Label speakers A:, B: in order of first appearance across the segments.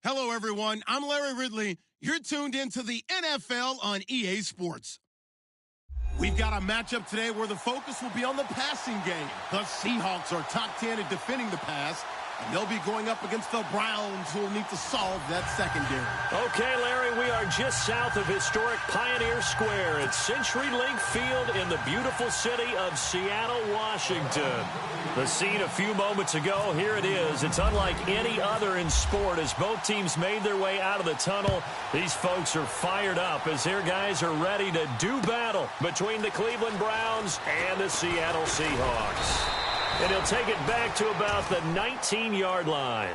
A: Hello, everyone. I'm Larry Ridley. You're tuned into the NFL on EA Sports. We've got a matchup today where the focus will be on the passing game. The Seahawks are top 10 at defending the pass, and they'll be going up against the Browns, who will need to solve that secondary.
B: Okay, Larry, we are just south of historic Pioneer Square at CenturyLink Field in the beautiful city of Seattle, Washington. The scene a few moments ago, here it is. It's unlike any other in sport as both teams made their way out of the tunnel. These folks are fired up as their guys are ready to do battle between the Cleveland Browns and the Seattle Seahawks. And he'll take it back to about the 19-yard line.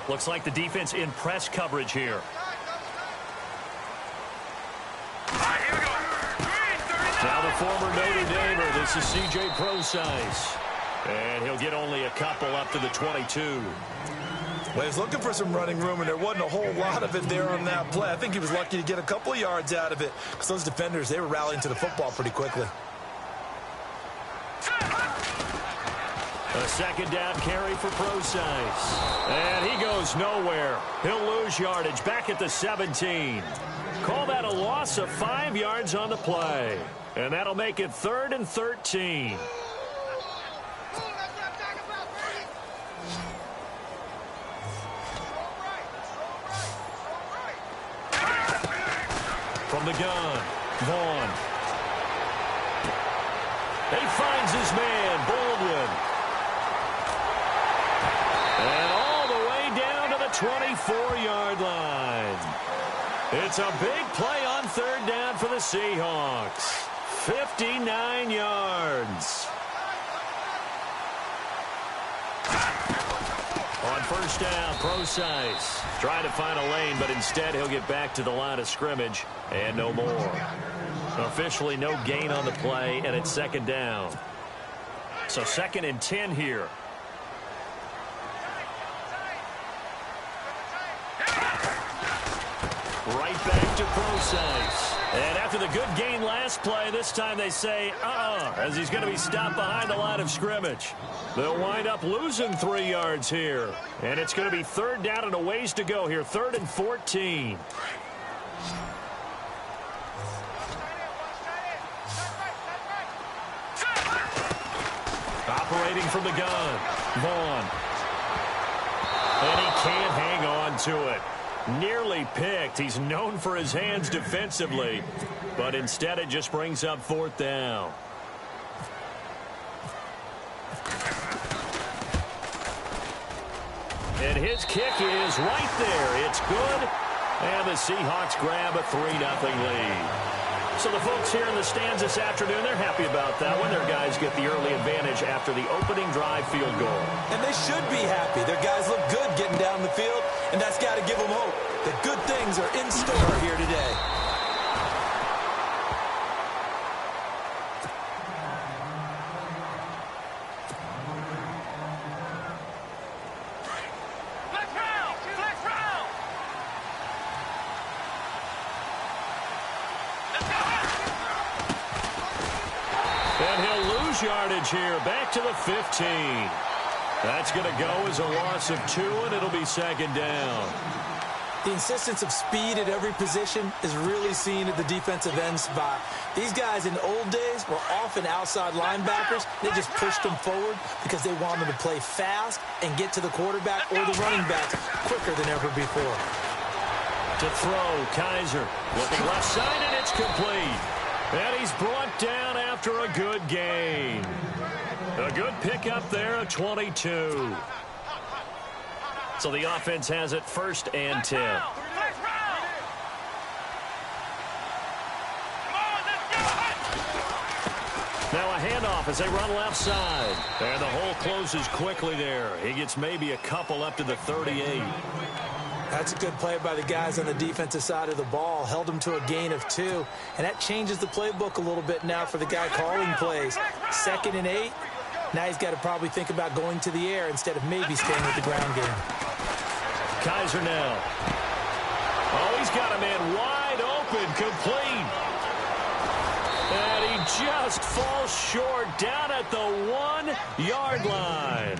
B: Looks like the defense in press coverage here. Now the former Notre Damer, this is C.J. Procise. And he'll get only a couple up to the 22.
C: Well, he's looking for some running room, and there wasn't a whole lot of it there on that play. I think he was lucky to get a couple of yards out of it because those defenders, they were rallying to the football pretty quickly.
B: A second down carry for Procise. And he goes nowhere. He'll lose yardage back at the 17. Call that a loss of 5 yards on the play. And that'll make it 3rd and 13. From the gun, Vaughn. He finds his man, Baldwin. And all the way down to the 24-yard line. It's a big play on 3rd down for the Seahawks. 59 yards. On 1st down, Procise trying to find a lane, but instead he'll get back to the line of scrimmage and no more. Officially no gain on the play, and it's 2nd down. So 2nd and 10 here. Right back to Procise. And after the good gain last play, this time they say, as he's going to be stopped behind the line of scrimmage. They'll wind up losing 3 yards here. And it's going to be 3rd down and a ways to go here, 3rd and 14. Operating from the gun, Vaughn. And he can't hang on to it. Nearly picked. He's known for his hands defensively, but instead it just brings up 4th down. And his kick is right there. It's good, and the Seahawks grab a 3-0 lead. So the folks here in the stands this afternoon, they're happy about that when their guys get the early advantage after the opening drive field goal.
C: And they should be happy. Their guys look good getting down the field, and that's got to give them hope that good things are in store here today.
B: And he'll lose yardage here, back to the 15. That's going to go as a loss of 2, and it'll be 2nd down.
C: The insistence of speed at every position is really seen at the defensive end spot. These guys in the old days were often outside linebackers. They just pushed them forward because they wanted to play fast and get to the quarterback or the running backs quicker than ever before.
B: To throw, Kaiser looking left side, and it's complete. And he's brought down after a good gain. A good pickup there, a 22. So the offense has it 1st and 10. Now a handoff as they run left side. And the hole closes quickly there. He gets maybe a couple up to the 38.
C: That's a good play by the guys on the defensive side of the ball. Held them to a gain of 2. And that changes the playbook a little bit now for the guy calling plays. 2nd and 8. Now he's got to probably think about going to the air instead of maybe staying with the ground game.
B: Kaiser now. Oh, he's got a man wide open. open, complete. And he just falls short down at the 1-yard line.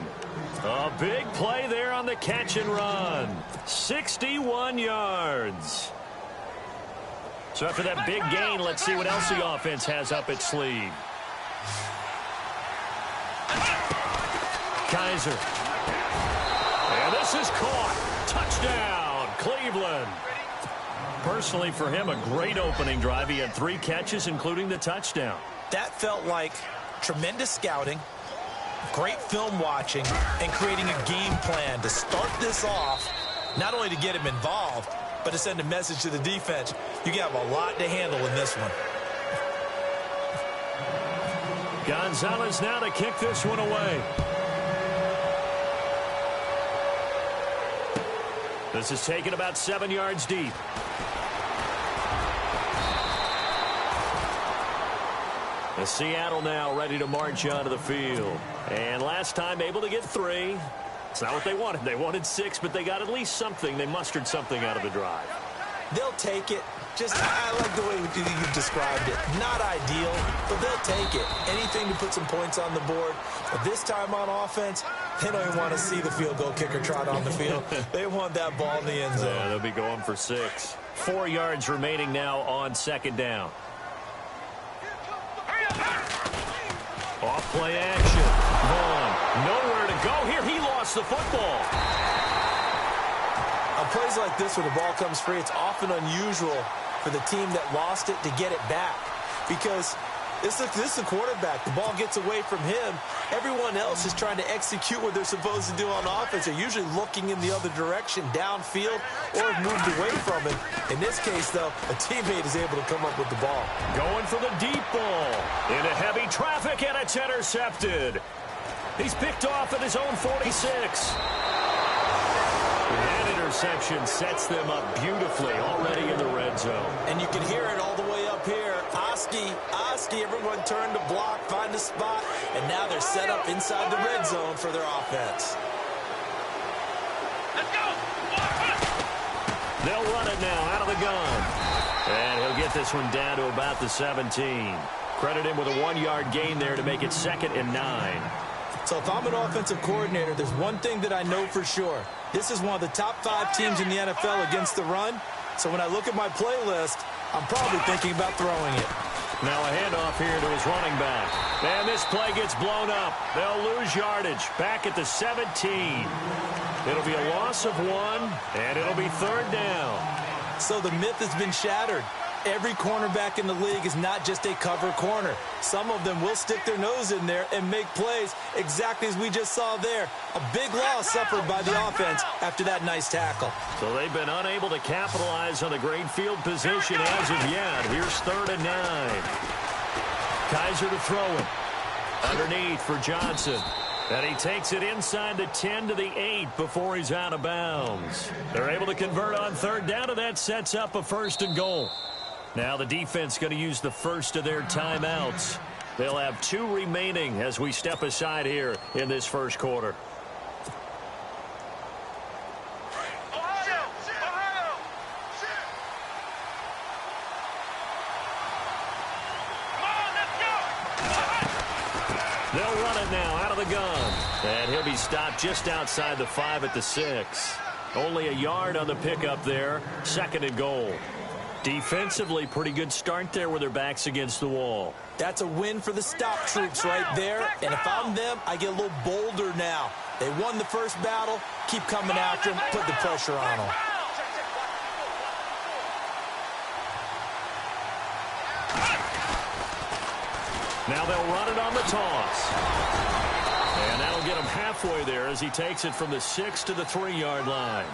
B: A big play there on the catch and run. 61 yards. So after that big gain, let's see what else the offense has up its sleeve. Kaiser. And this is caught. Touchdown, Cleveland. Personally, for him, a great opening drive. He had 3 catches, including the touchdown.
C: That felt like tremendous scouting, great film watching, and creating a game plan to start this off, not only to get him involved, but to send a message to the defense. You have a lot to handle in this one.
B: Gonzalez now to kick this one away. This is taken about 7 yards deep. The Seattle now ready to march onto the field. And last time able to get 3. It's not what they wanted. They wanted 6, but they got at least something. They mustered something out of the drive.
C: They'll take it. I like the way you described it. Not ideal, but they'll take it. Anything to put some points on the board. But this time on offense, they don't even want to see the field goal kicker trot on the field. They want that ball in the end zone.
B: Yeah, they'll be going for 6. 4 yards remaining now on second down. Off play action. Vaughn, nowhere to go here. He lost the football.
C: On plays like this where the ball comes free, it's often unusual for the team that lost it to get it back. Because this is the quarterback. The ball gets away from him. Everyone else is trying to execute what they're supposed to do on offense. They're usually looking in the other direction, downfield, or have moved away from him. In this case, though, a teammate is able to come up with the ball.
B: Going for the deep ball. Into heavy traffic, and it's intercepted. He's picked off at his own 46. That interception sets them up beautifully already in the red zone.
C: And you can hear it all the way up here. Oski, everyone turned to block, find a spot, and now they're set up inside the red zone for their offense.
D: Let's go!
B: They'll run it now out of the gun. And he'll get this one down to about the 17. Credit him with a 1-yard gain there to make it 2nd and 9.
C: So if I'm an offensive coordinator, there's one thing that I know for sure. This is one of the top 5 teams in the NFL against the run. So when I look at my playlist, I'm probably thinking about throwing it.
B: Now a handoff here to his running back. And this play gets blown up. They'll lose yardage. Back at the 17. It'll be a loss of 1, and it'll be 3rd down.
C: So the myth has been shattered. Every cornerback in the league is not just a cover corner. Some of them will stick their nose in there and make plays exactly as we just saw there. A big loss suffered by the offense after that nice tackle.
B: So they've been unable to capitalize on the great field position as of yet. Here's 3rd and 9. Kaiser to throw it. Underneath for Johnson. And he takes it inside the 10 to the 8 before he's out of bounds. They're able to convert on 3rd down, and that sets up a 1st and goal. Now the defense going to use the first of their timeouts. They'll have 2 remaining as we step aside here in this first quarter. They'll run it now out of the gun. And he'll be stopped just outside the 5 at the 6. Only a yard on the pickup there. 2nd and goal. Defensively, pretty good start there with their backs against the wall.
C: That's a win for the stop troops right there. And if I'm them, I get a little bolder now. They won the first battle. Keep coming after them. Put the pressure on them.
B: Now they'll run it on the toss. And that'll get him halfway there as he takes it from the 6 to the 3-yard line.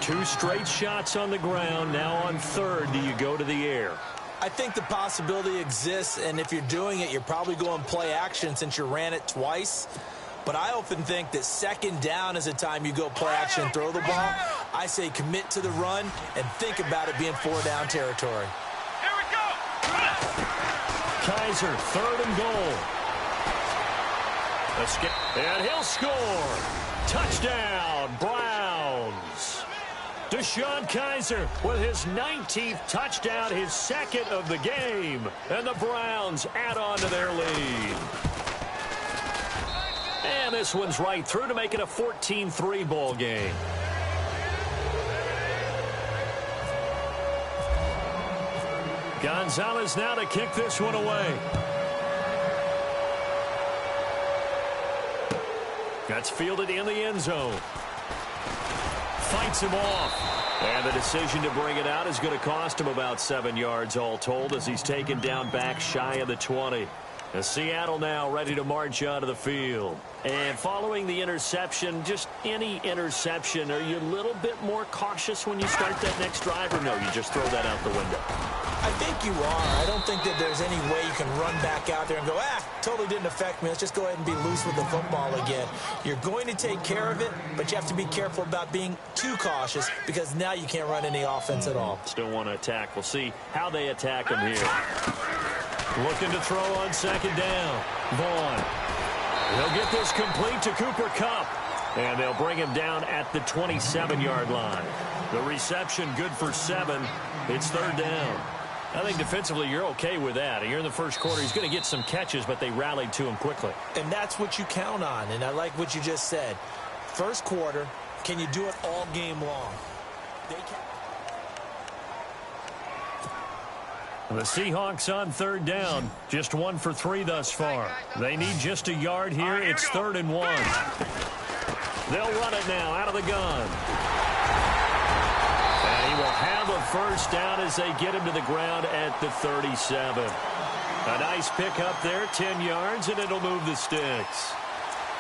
B: 2 straight shots on the ground. Now on 3rd, do you go to the air?
C: I think the possibility exists, and if you're doing it, you're probably going play action since you ran it twice. But I often think that 2nd down is the time you go play action and throw the ball. I say commit to the run and think about it being 4-down territory.
D: Here we go!
B: Kaiser, 3rd and goal. And he'll score. Touchdown, Browns. DeShone Kizer with his 19th touchdown, his second of the game. And the Browns add on to their lead. And this one's right through to make it a 14-3 ball game. Gonzalez now to kick this one away. That's fielded in the end zone. Fights him off. And the decision to bring it out is going to cost him about 7 yards all told as he's taken down back shy of the 20. Seattle now ready to march onto the field. And following the interception, just any interception, are you a little bit more cautious when you start that next drive, or no, you just throw that out the window?
C: I think you are. I don't think that there's any way you can run back out there and go, totally didn't affect me. Let's just go ahead and be loose with the football again. You're going to take care of it, but you have to be careful about being too cautious because now you can't run any offense at all.
B: Still want to attack. We'll see how they attack him here. Looking to throw on second down. Vaughn. He'll get this complete to Cooper Kupp. And they'll bring him down at the 27-yard line. The reception good for 7. It's third down. I think defensively you're okay with that. You're in the first quarter. He's going to get some catches, but they rallied to him quickly.
C: And that's what you count on. And I like what you just said. First quarter, can you do it all game long? They can.
B: The Seahawks on third down. Just 1 for 3 thus far. They need just a yard here. It's 3rd and 1. They'll run it now out of the gun. And he will have a first down as they get him to the ground at the 37. A nice pick up there, 10 yards, and it'll move the sticks.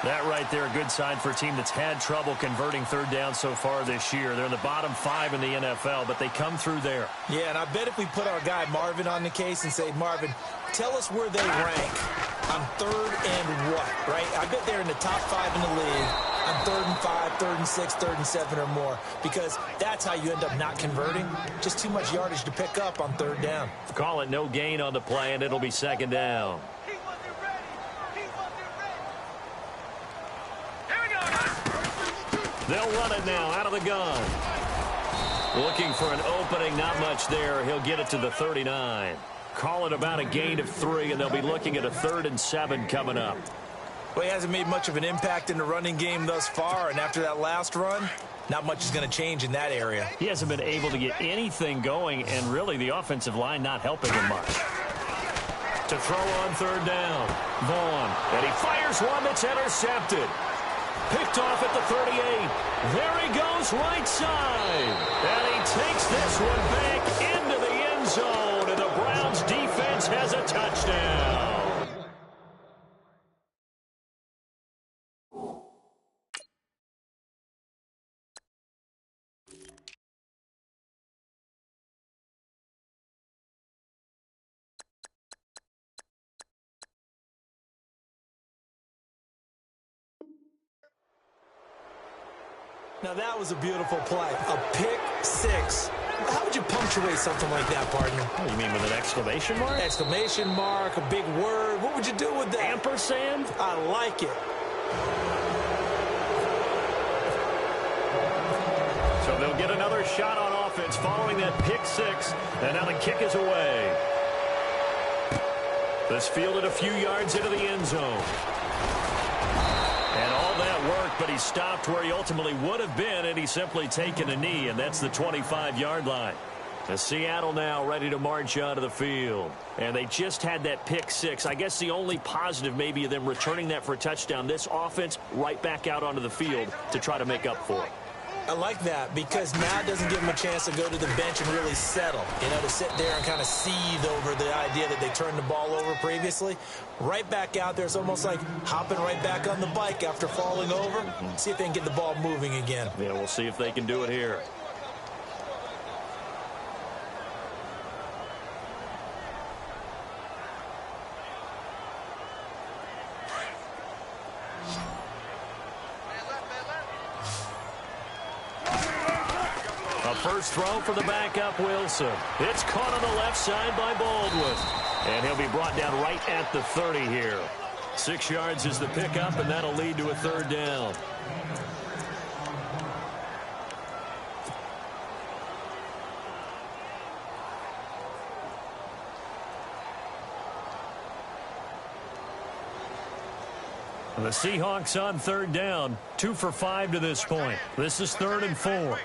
B: That right there, a good sign for a team that's had trouble converting third down so far this year. They're in the bottom 5 in the NFL, but they come through there.
C: Yeah, and I bet if we put our guy Marvin on the case and say, Marvin, tell us where they rank on 3rd and what, right? I bet they're in the top 5 in the league on 3rd and 5, 3rd and 6, 3rd and 7 or more, because that's how you end up not converting. Just too much yardage to pick up on 3rd down.
B: Call it no gain on the play, and it'll be 2nd down. They'll run it now out of the gun. Looking for an opening, not much there. He'll get it to the 39. Call it about a gain of 3, and they'll be looking at a 3rd and 7 coming up.
C: Well, he hasn't made much of an impact in the running game thus far, and after that last run, not much is going to change in that area.
B: He hasn't been able to get anything going, and really the offensive line not helping him much. To throw on 3rd down, Vaughn, and he fires one that's intercepted. Picked off at the 38. There he goes right side. And he takes this one back into the end zone. And the Browns defense has a touchdown.
C: Now that was a beautiful play. A pick 6. How would you punctuate something like that, partner?
B: Oh, you mean with an exclamation mark?
C: Exclamation mark, a big word. What would you do with that?
B: Ampersand?
C: I like it.
B: So they'll get another shot on offense following that pick 6. And now the kick is away. This fielded a few yards into the end zone. And all that worked, but he stopped where he ultimately would have been, and he's simply taken a knee, and that's the 25-yard line. The Seattle now ready to march onto the field. And they just had that pick 6. I guess the only positive maybe of them returning that for a touchdown. This offense right back out onto the field to try to make up for it.
C: I like that because now it doesn't give them a chance to go to the bench and really settle, to sit there and kind of seethe over the idea that they turned the ball over previously. Right back out there, it's almost like hopping right back on the bike after falling over. See if they can get the ball moving again.
B: Yeah, we'll see if they can do it here. First throw for the backup Wilson. It's caught on the left side by Baldwin. And he'll be brought down right at the 30 here. 6 yards is the pickup, and that'll lead to a 3rd down. The Seahawks on third down, 2 for 5 to this point. This is 3rd and 4.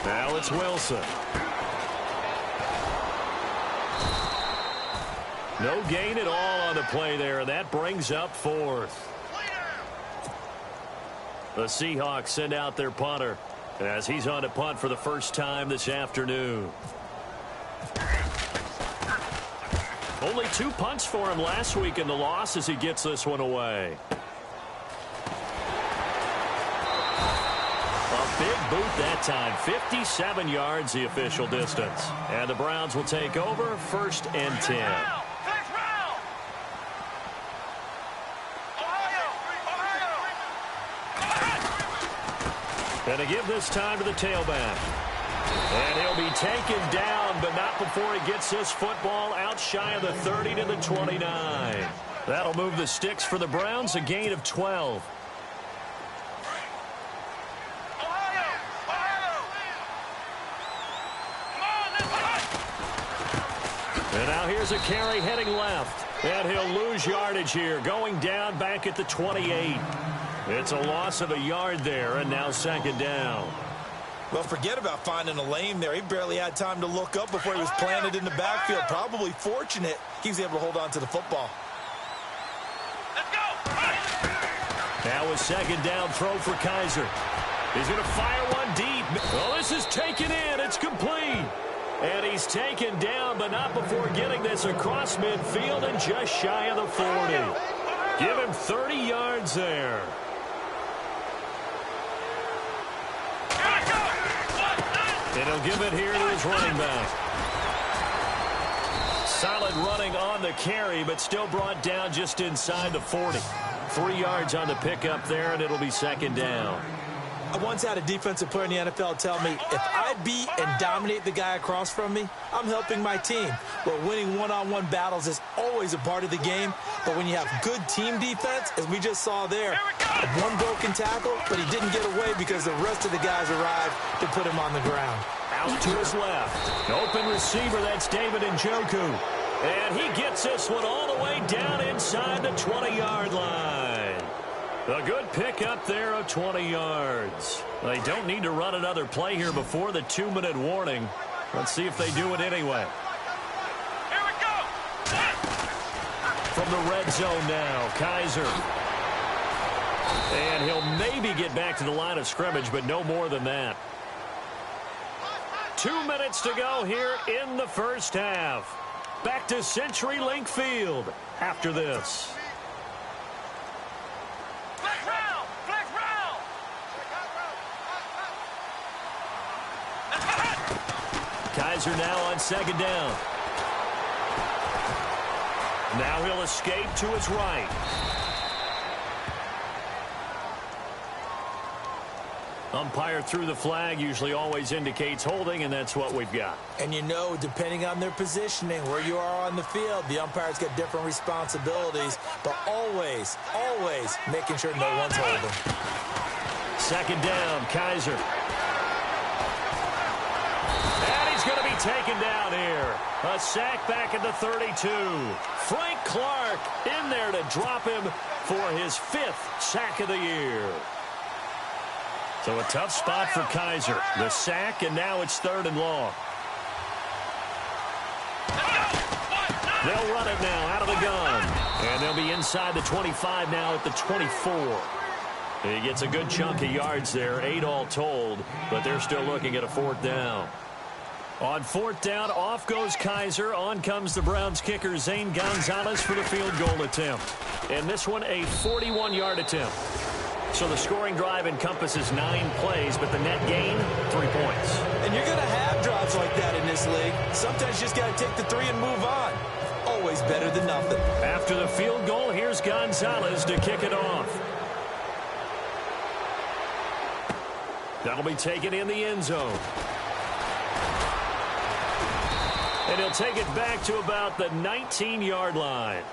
B: Now it's Wilson. No gain at all on the play there. That brings up 4th. The Seahawks send out their punter as he's on to punt for the first time this afternoon. Only 2 punts for him last week in the loss as he gets this one away. A big boot that time. 57 yards the official distance. And the Browns will take over 1st and 10. And to give this time to the tailback. And he'll be taken down, but not before he gets this football out shy of the 30 to the 29. That'll move the sticks for the Browns, a gain of 12. And now here's a carry heading left. And he'll lose yardage here, going down back at the 28. It's a loss of a yard there, and now 2nd down.
C: Well, forget about finding a lane there. He barely had time to look up before he was planted in the backfield. Probably fortunate he was able to hold on to the football.
D: Let's go.
B: Now a 2nd down throw for Kaiser. He's going to fire one deep. Oh, this is taken in. It's complete. And he's taken down, but not before getting this across midfield and just shy of the 40. Give him 30 yards there. And he'll give it here to his running back. Solid running on the carry, but still brought down just inside the 40. 3 yards on the pickup there, and it'll be 2nd down.
C: I once had a defensive player in the NFL tell me, if I beat and dominate the guy across from me, I'm helping my team. Well, winning one-on-one battles is always a part of the game, but when you have good team defense, as we just saw there, one broken tackle, but he didn't get away because the rest of the guys arrived to put him on the ground.
B: Out to his left. Open receiver, that's David Njoku. And he gets this one all the way down inside the 20-yard line. A good pickup there of 20 yards. They don't need to run another play here before the 2-minute warning. Let's see if they do it anyway.
D: Here we go.
B: From the red zone now, Kaiser. And he'll maybe get back to the line of scrimmage, but no more than that. 2 minutes to go here in the first half. Back to CenturyLink Field after this. Kaiser now on 2nd down. Now he'll escape to his right. Umpire threw the flag, usually always indicates holding, and that's what we've got.
C: And you know, depending on their positioning, where you are on the field, the umpire's got different responsibilities, but always, always making sure no one's holding.
B: 2nd down, Kaiser. And he's going to be taken down here. A sack back at the 32. Frank Clark in there to drop him for his 5th sack of the year. So a tough spot for Kaiser. The sack, and now it's 3rd and long. They'll run it now out of the gun. And they'll be inside the 25 now at the 24. He gets a good chunk of yards there, 8 all told, but they're still looking at a 4th down. On 4th down, off goes Kaiser. On comes the Browns kicker, Zane Gonzalez, for the field goal attempt. And this one, a 41-yard attempt. So the scoring drive encompasses 9 plays, but the net gain, 3 points.
C: And you're going to have drives like that in this league. Sometimes you just got to take the 3 and move on. Always better than nothing.
B: After the field goal, here's Gonzalez to kick it off. That'll be taken in the end zone. And he'll take it back to about the 19-yard line.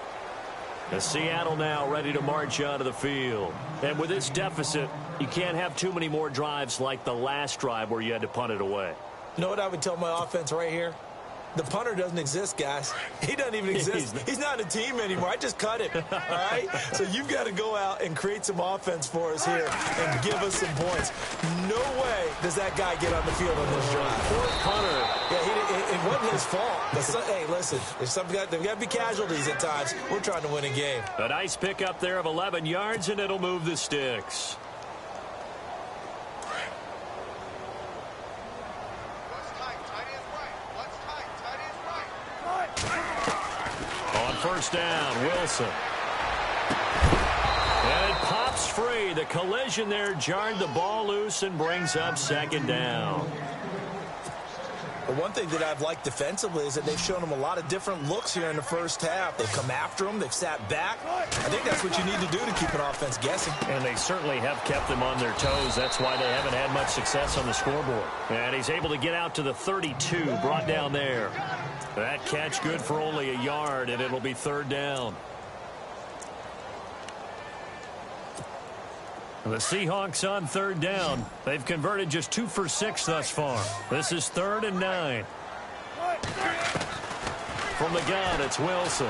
B: As Seattle now ready to march onto the field. And with this deficit, you can't have too many more drives like the last drive where you had to punt it away.
C: You know what I would tell my offense right here? The punter doesn't exist, guys. He doesn't even exist. He's not a team anymore. I just cut him, all right? So you've got to go out and create some offense for us here and give us some points. No way does that guy get on the field on this drive.
B: Poor punter.
C: Yeah, it wasn't his fault. But hey, listen, there's got to be casualties at times. We're trying to win a game.
B: A nice pickup there of 11 yards, and it'll move the sticks. First down, Wilson. And it pops free. The collision there jarred the ball loose and brings up second down.
C: But one thing that I've liked defensively is that they've shown them a lot of different looks here in the first half. They've come after them. They've sat back. I think that's what you need to do to keep an offense guessing.
B: And they certainly have kept them on their toes. That's why they haven't had much success on the scoreboard. And he's able to get out to the 32, brought down there. That catch good for only a yard, and it'll be third down. The Seahawks on third down. They've converted just 2 for 6 thus far. This is 3rd and 9. From the gun, it's Wilson.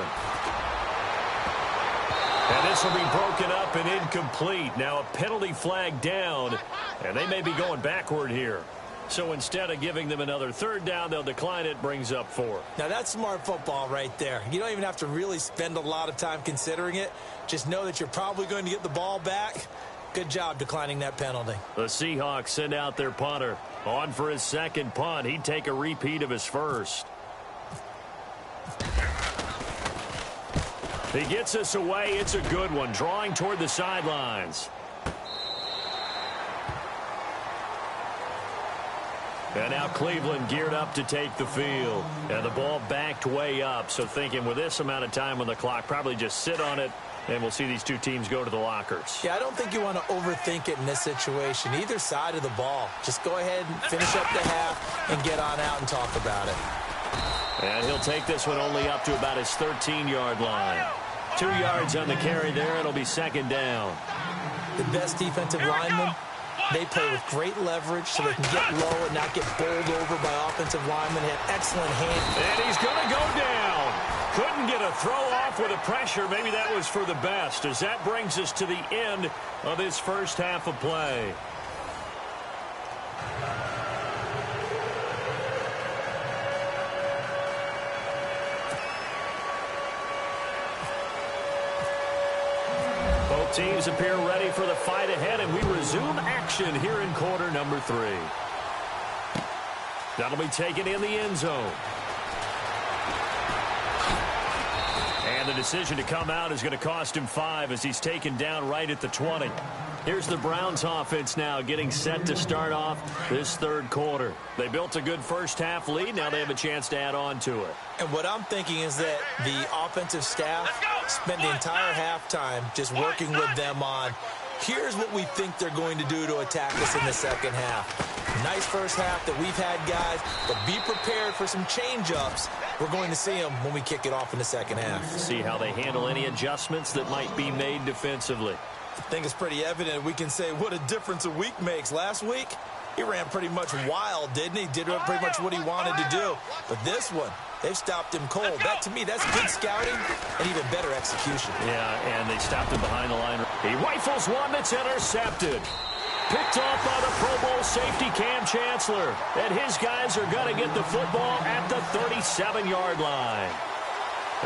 B: And this will be broken up and incomplete. Now a penalty flag down, and they may be going backward here. So instead of giving them another third down, they'll decline it, brings up 4.
C: Now that's smart football right there. You don't even have to really spend a lot of time considering it. Just know that you're probably going to get the ball back. Good job declining that penalty.
B: The Seahawks send out their punter. On for his second punt. He'd take a repeat of his first. He gets us away. It's a good one. Drawing toward the sidelines. And now Cleveland geared up to take the field. And the ball backed way up. So thinking with this amount of time on the clock, probably just sit on it. And we'll see these two teams go to the lockers.
C: Yeah, I don't think you want to overthink it in this situation. Either side of the ball. Just go ahead and finish up the half and get on out and talk about it.
B: And he'll take this one only up to about his 13-yard line. 2 yards on the carry there. It'll be second down.
C: The best defensive linemen, they play with great leverage so they can get low and not get bowled over by offensive linemen. They have excellent hands.
B: And he's going to go down. Couldn't get a throw off with the pressure. Maybe that was for the best, as that brings us to the end of this first half of play. Both teams appear ready for the fight ahead, and we resume action here in quarter number 3. That'll be taken in the end zone. And the decision to come out is going to cost him 5 as he's taken down right at the 20. Here's the Browns offense now getting set to start off this third quarter. They built a good first half lead. Now they have a chance to add on to it.
C: And what I'm thinking is that the offensive staff spent the entire halftime just working with them on, here's what we think they're going to do to attack us in the second half. Nice first half that we've had, guys, but be prepared for some change-ups. We're going to see them when we kick it off in the second half.
B: See how they handle any adjustments that might be made defensively.
C: I think it's pretty evident we can say what a difference a week makes. Last week, he ran pretty much wild, didn't he? Did pretty much what he wanted to do. But this one, they've stopped him cold. That, to me, that's good scouting and even better execution.
B: Yeah, and they stopped him behind the line. He rifles one that's intercepted. Picked off by the Pro Bowl safety Cam Chancellor. And his guys are going to get the football at the 37-yard line.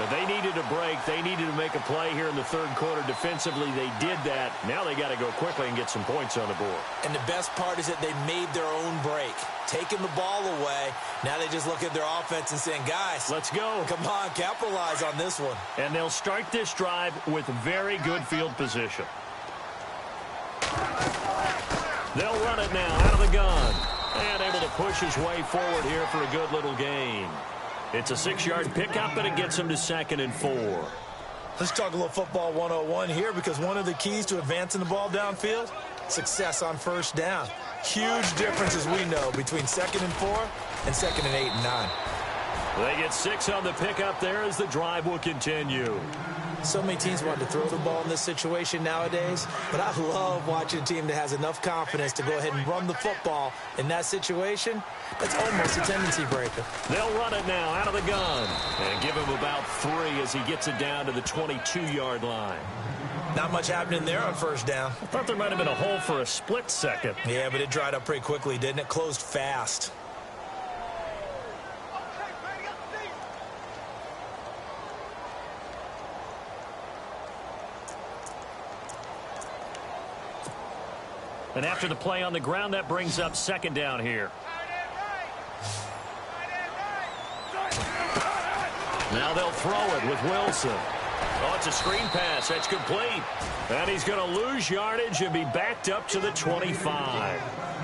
B: They needed a break. They needed to make a play here in the third quarter. Defensively, they did that. Now they got to go quickly and get some points on the board.
C: And the best part is that they made their own break. Taking the ball away. Now they just look at their offense and saying, guys,
B: let's go.
C: Come on, capitalize on this one.
B: And they'll start this drive with very good field position. They'll run it now out of the gun. And able to push his way forward here for a good little gain. It's a 6-yard pickup, and it gets him to 2nd and 4.
C: Let's talk a little football 101 here, because one of the keys to advancing the ball downfield, success on first down. Huge difference, as we know, between 2nd and 4 and 2nd and 8 and 9.
B: They get 6 on the pickup there as the drive will continue.
C: So many teams want to throw the ball in this situation nowadays, but I love watching a team that has enough confidence to go ahead and run the football in that situation. That's almost a tendency breaker.
B: They'll run it now out of the gun and give him about 3 as he gets it down to the 22-yard line.
C: Not much happening there on first down.
B: I thought there might have been a hole for a split second.
C: Yeah, but it dried up pretty quickly, didn't it? Closed fast.
B: And after the play on the ground, that brings up second down here. Now they'll throw it with Wilson. Oh, it's a screen pass. That's complete. And he's going to lose yardage and be backed up to the 25.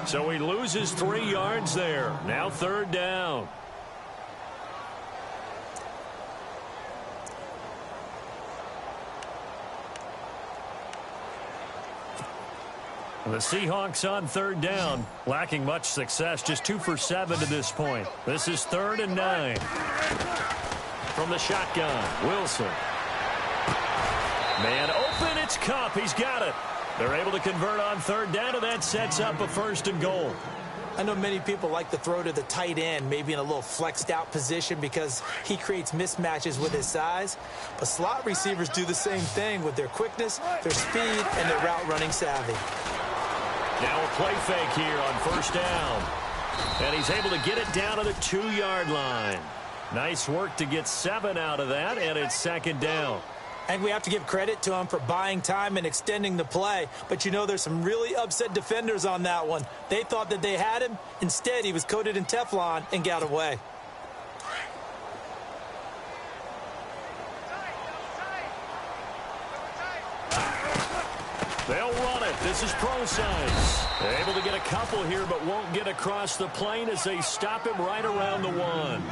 B: So he loses 3 yards there. Now third down. The Seahawks on third down, lacking much success, just 2 for 7 to this point. This is 3rd and 9. From the shotgun, Wilson. Man open, it's Kupp. He's got it. They're able to convert on third down, and that sets up a 1st and goal.
C: I know many people like to throw to the tight end, maybe in a little flexed out position because he creates mismatches with his size. But slot receivers do the same thing with their quickness, their speed, and their route running savvy.
B: Now a play fake here on first down. And he's able to get it down to the 2-yard line. Nice work to get 7 out of that, and it's second down.
C: And we have to give credit to him for buying time and extending the play. But, you know, there's some really upset defenders on that one. They thought that they had him. Instead, he was coated in Teflon and got away.
B: They'll run it. This is pro size. They're able to get a couple here, but won't get across the plane as they stop him right around the 1.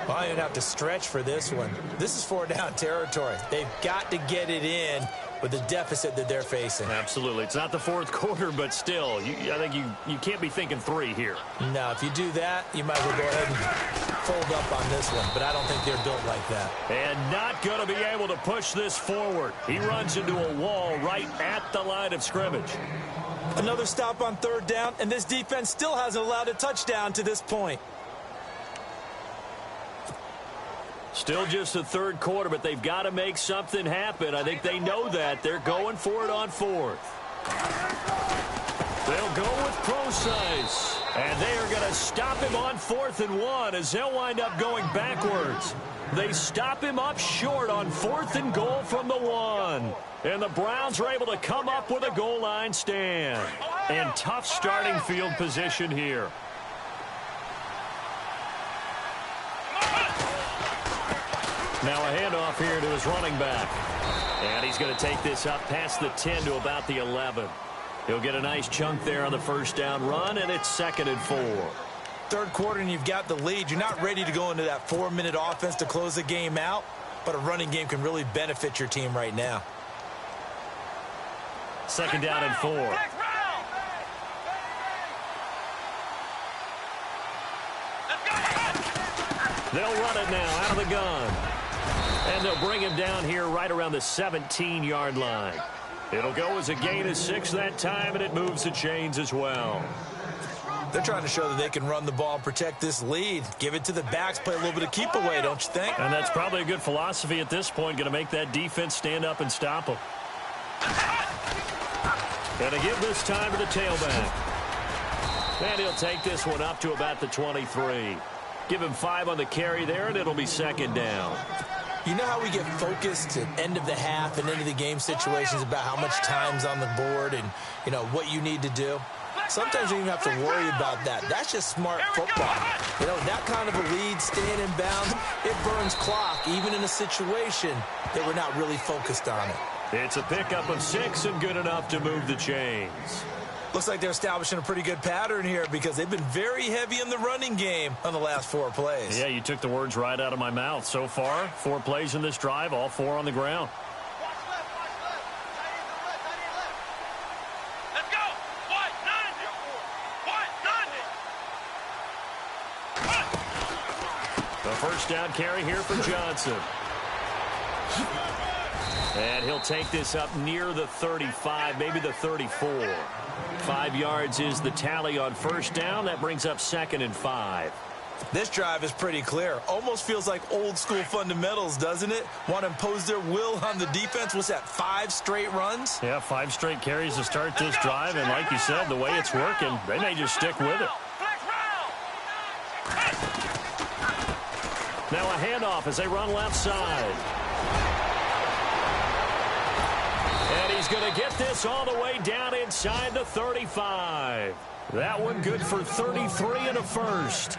C: Well, I didn't have to stretch for this one. This is 4-down territory. They've got to get it in with the deficit that they're facing.
B: Absolutely. It's not the 4th quarter, but still, I think you can't be thinking 3 here.
C: No, if you do that, you might as well go ahead and fold up on this one. But I don't think they're built like that.
B: And not going to be able to push this forward. He runs into a wall right at the line of scrimmage.
C: Another stop on third down, and this defense still hasn't allowed a touchdown to this point.
B: Still just the 3rd quarter, but they've got to make something happen. I think they know that. They're going for it on 4th. They'll go with pro size. And they are going to stop him on 4th and 1 as they'll wind up going backwards. They stop him up short on 4th and goal from the 1. And the Browns are able to come up with a goal line stand. And tough starting field position here. Now a handoff here to his running back. And he's going to take this up past the 10 to about the 11. He'll get a nice chunk there on the first down run, and it's 2nd and 4.
C: 3rd quarter, and you've got the lead. You're not ready to go into that 4-minute offense to close the game out, but a running game can really benefit your team right now.
B: 2nd down and 4. They'll run it now out of the gun. And they'll bring him down here right around the 17-yard line. It'll go as a gain of 6 that time, and it moves the chains as well.
C: They're trying to show that they can run the ball and protect this lead. Give it to the backs, play a little bit of keep away, don't you think?
B: And that's probably a good philosophy at this point, going to make that defense stand up and stop them. And to give this time to the tailback. And he'll take this one up to about the 23. Give him 5 on the carry there, and it'll be 2nd down.
C: You know how we get focused at end of the half and into the game situations about how much time's on the board and, you know, what you need to do? Sometimes you don't even have to worry about that. That's just smart football. You know, that kind of a lead, staying in bounds, it burns clock, even in a situation that we're not really focused on it.
B: It's a pickup of 6 and good enough to move the chains.
C: Looks like they're establishing a pretty good pattern here because they've been very heavy in the running game on the last 4 plays.
B: Yeah, you took the words right out of my mouth. So far, 4 plays in this drive, all 4 on the ground.
D: Let's go. What? 90. What? 90.
B: The first down carry here for Johnson. And he'll take this up near the 35, maybe the 34. 5 yards is the tally on first down. That brings up 2nd and 5.
C: This drive is pretty clear. Almost feels like old school fundamentals, doesn't it? Want to impose their will on the defense. What's that, 5 straight runs?
B: Yeah, 5 straight carries to start this drive. And like you said, the way it's working, they may just stick with it. Now a handoff as they run left side. And he's going to get this all the way down inside the 35. That one good for 33 and a first.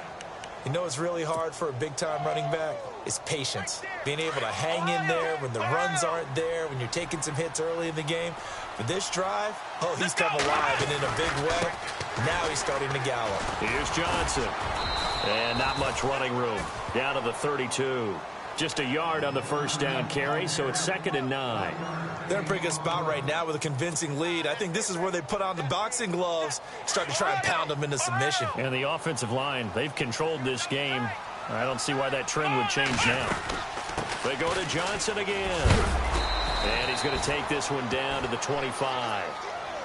C: You know it's really hard for a big-time running back? It's patience. Being able to hang in there when the runs aren't there, when you're taking some hits early in the game. For this drive, oh, he's come alive and in a big way. Now he's starting to gallop.
B: Here's Johnson. And not much running room. Down to the 32. Just a yard on the first down carry, so it's 2nd and 9.
C: They're in a pretty good spot right now with a convincing lead. I think this is where they put on the boxing gloves, start to try and pound them into submission.
B: And the offensive line, they've controlled this game. I don't see why that trend would change now. They go to Johnson again. And he's going to take this one down to the 25.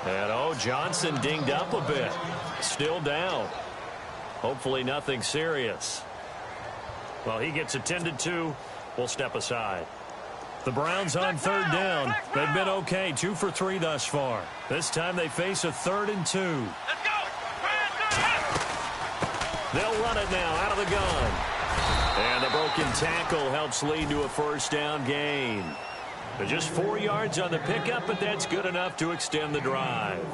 B: And, oh, Johnson dinged up a bit. Still down. Hopefully nothing serious. Well, he gets attended to. We'll step aside. The Browns on 3rd down. They've been okay, 2 for 3 thus far. This time they face a 3rd and 2.
D: Let's go.
B: They'll run it now out of the gun. And the broken tackle helps lead to a first down gain. Just 4 yards on the pickup, but that's good enough to extend the drive.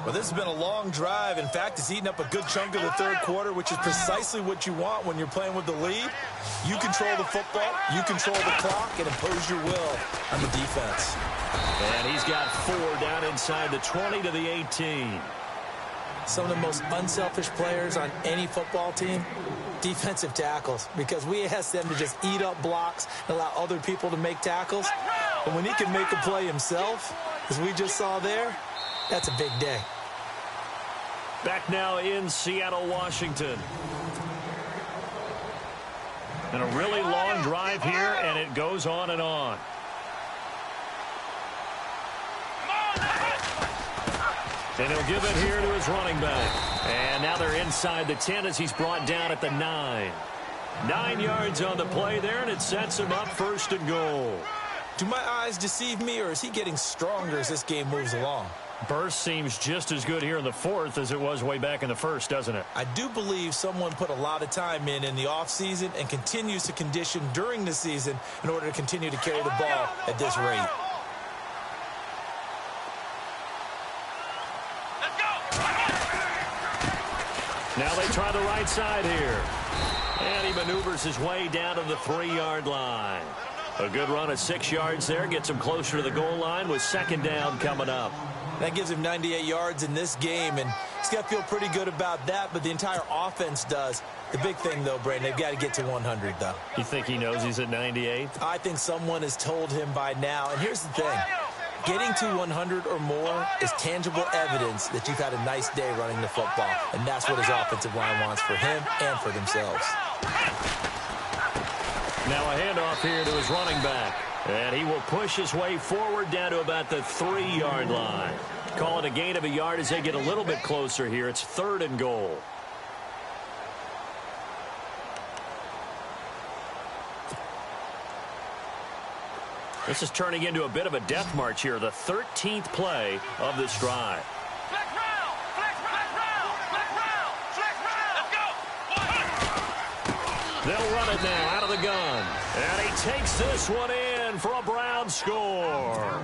C: Well, this has been a long drive. In fact, it's eaten up a good chunk of the 3rd quarter, which is precisely what you want when you're playing with the lead. You control the football, you control the clock, and impose your will on the defense.
B: And he's got 4 down inside the 20 to the 18.
C: Some of the most unselfish players on any football team, defensive tackles, because we ask them to just eat up blocks and allow other people to make tackles. But when he can make a play himself, as we just saw there, that's a big day.
B: Back now in Seattle, Washington. And a really long drive here, and it goes on and on. And he'll give it here to his running back. And now they're inside the 10 as he's brought down at the 9. 9 yards on the play there, and it sets him up 1st and goal.
C: Do my eyes deceive me, or is he getting stronger as this game moves along?
B: Burst seems just as good here in the 4th as it was way back in the 1st, doesn't it?
C: I do believe someone put a lot of time in the offseason and continues to condition during the season in order to continue to carry the ball at this rate.
B: Now they try the right side here. And he maneuvers his way down to the 3-yard line. A good run at 6 yards there. Gets him closer to the goal line with 2nd down coming up.
C: That gives him 98 yards in this game, and he's got to feel pretty good about that, but the entire offense does. The big thing, though, Brandon, they've got to get to 100, though.
B: You think he knows he's at 98?
C: I think someone has told him by now. And here's the thing. Getting to 100 or more is tangible evidence that you've had a nice day running the football, and that's what his offensive line wants for him and for themselves.
B: Now a handoff here to his running back. And he will push his way forward down to about the 3-yard line. Call it a gain of a yard as they get a little bit closer here. It's 3rd and goal. This is turning into a bit of a death march here. The 13th play of this drive.
D: Flex round. Let's go.
B: They'll run it now out of the gun. And he takes this one in for a Brown score.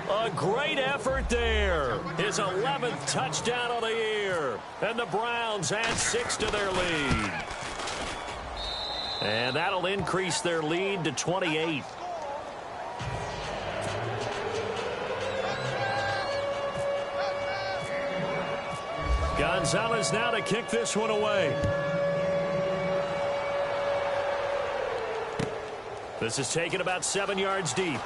B: A great effort there. His 11th touchdown of the year. And the Browns add 6 to their lead. And that'll increase their lead to 28. Gonzalez now to kick this one away. This is taken about 7 yards deep.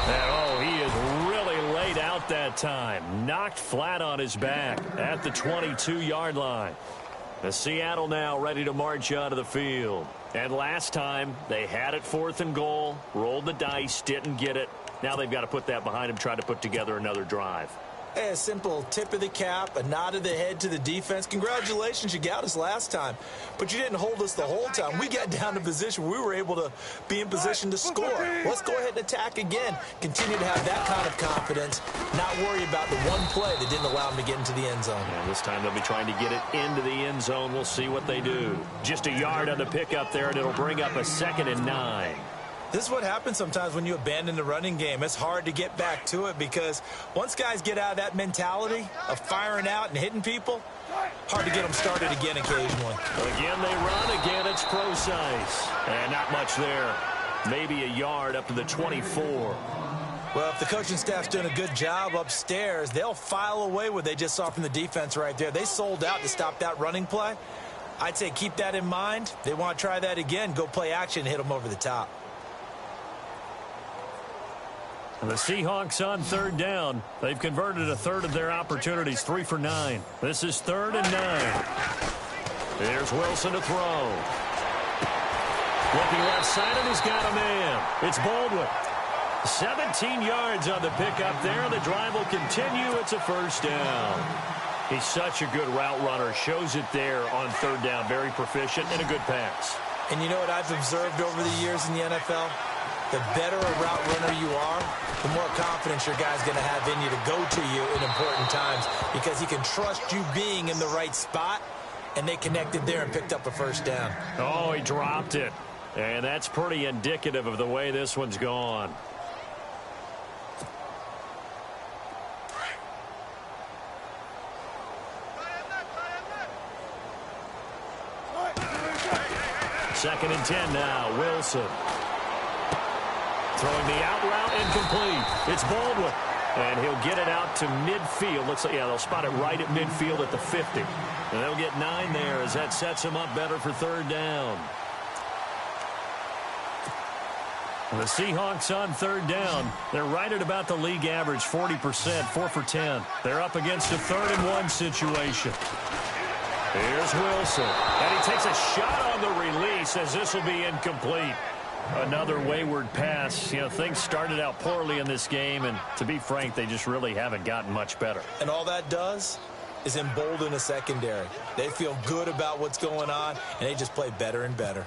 B: And, oh, he is really laid out that time. Knocked flat on his back at the 22-yard line. The Seattle now ready to march out of the field. And last time, they had it 4th and goal, rolled the dice, didn't get it. Now they've got to put that behind them, try to put together another drive.
C: Hey, a simple tip of the cap, a nod of the head to the defense. Congratulations, you got us last time. But you didn't hold us the whole time. We got down to position where we were able to be in position to score. Let's go ahead and attack again. Continue to have that kind of confidence. Not worry about the one play that didn't allow them to get into the end zone.
B: And this time they'll be trying to get it into the end zone. We'll see what they do. Just a yard on the pickup there, and it'll bring up a 2nd and 9.
C: This is what happens sometimes when you abandon the running game. It's hard to get back to it because once guys get out of that mentality of firing out and hitting people, hard to get them started again occasionally.
B: Again they run, again it's precise. And not much there. Maybe a yard up to the 24.
C: Well, if the coaching staff's doing a good job upstairs, they'll file away what they just saw from the defense right there. They sold out to stop that running play. I'd say keep that in mind. They want to try that again, go play action, hit them over the top.
B: The Seahawks on 3rd down. They've converted a third of their opportunities, 3 for 9. This is 3rd and 9. Here's Wilson to throw. Looking left side, and he's got a man. It's Baldwin. 17 yards on the pickup there. The drive will continue. It's a 1st down. He's such a good route runner. Shows it there on 3rd down. Very proficient and a good pass.
C: And you know what I've observed over the years in the NFL? The better a route runner you are, the more confidence your guy's going to have in you to go to you in important times because he can trust you being in the right spot, and they connected there and picked up a 1st down.
B: Oh, he dropped it. And that's pretty indicative of the way this one's gone. Second and 10 now, Wilson. Throwing the out route incomplete. It's Baldwin. And he'll get it out to midfield. Looks like, yeah, they'll spot it right at midfield at the 50. And they'll get 9 there as that sets them up better for 3rd down. And the Seahawks on 3rd down. They're right at about the league average, 40%, 4 for 10. They're up against a 3rd and 1 situation. Here's Wilson. And he takes a shot on the release as this will be incomplete. Another wayward pass. You know, things started out poorly in this game, and to be frank, they just really haven't gotten much better.
C: And all that does is embolden a secondary. They feel good about what's going on, and they just play better and better.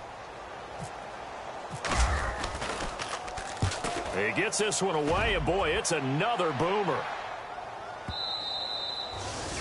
B: He gets this one away, and boy, it's another boomer.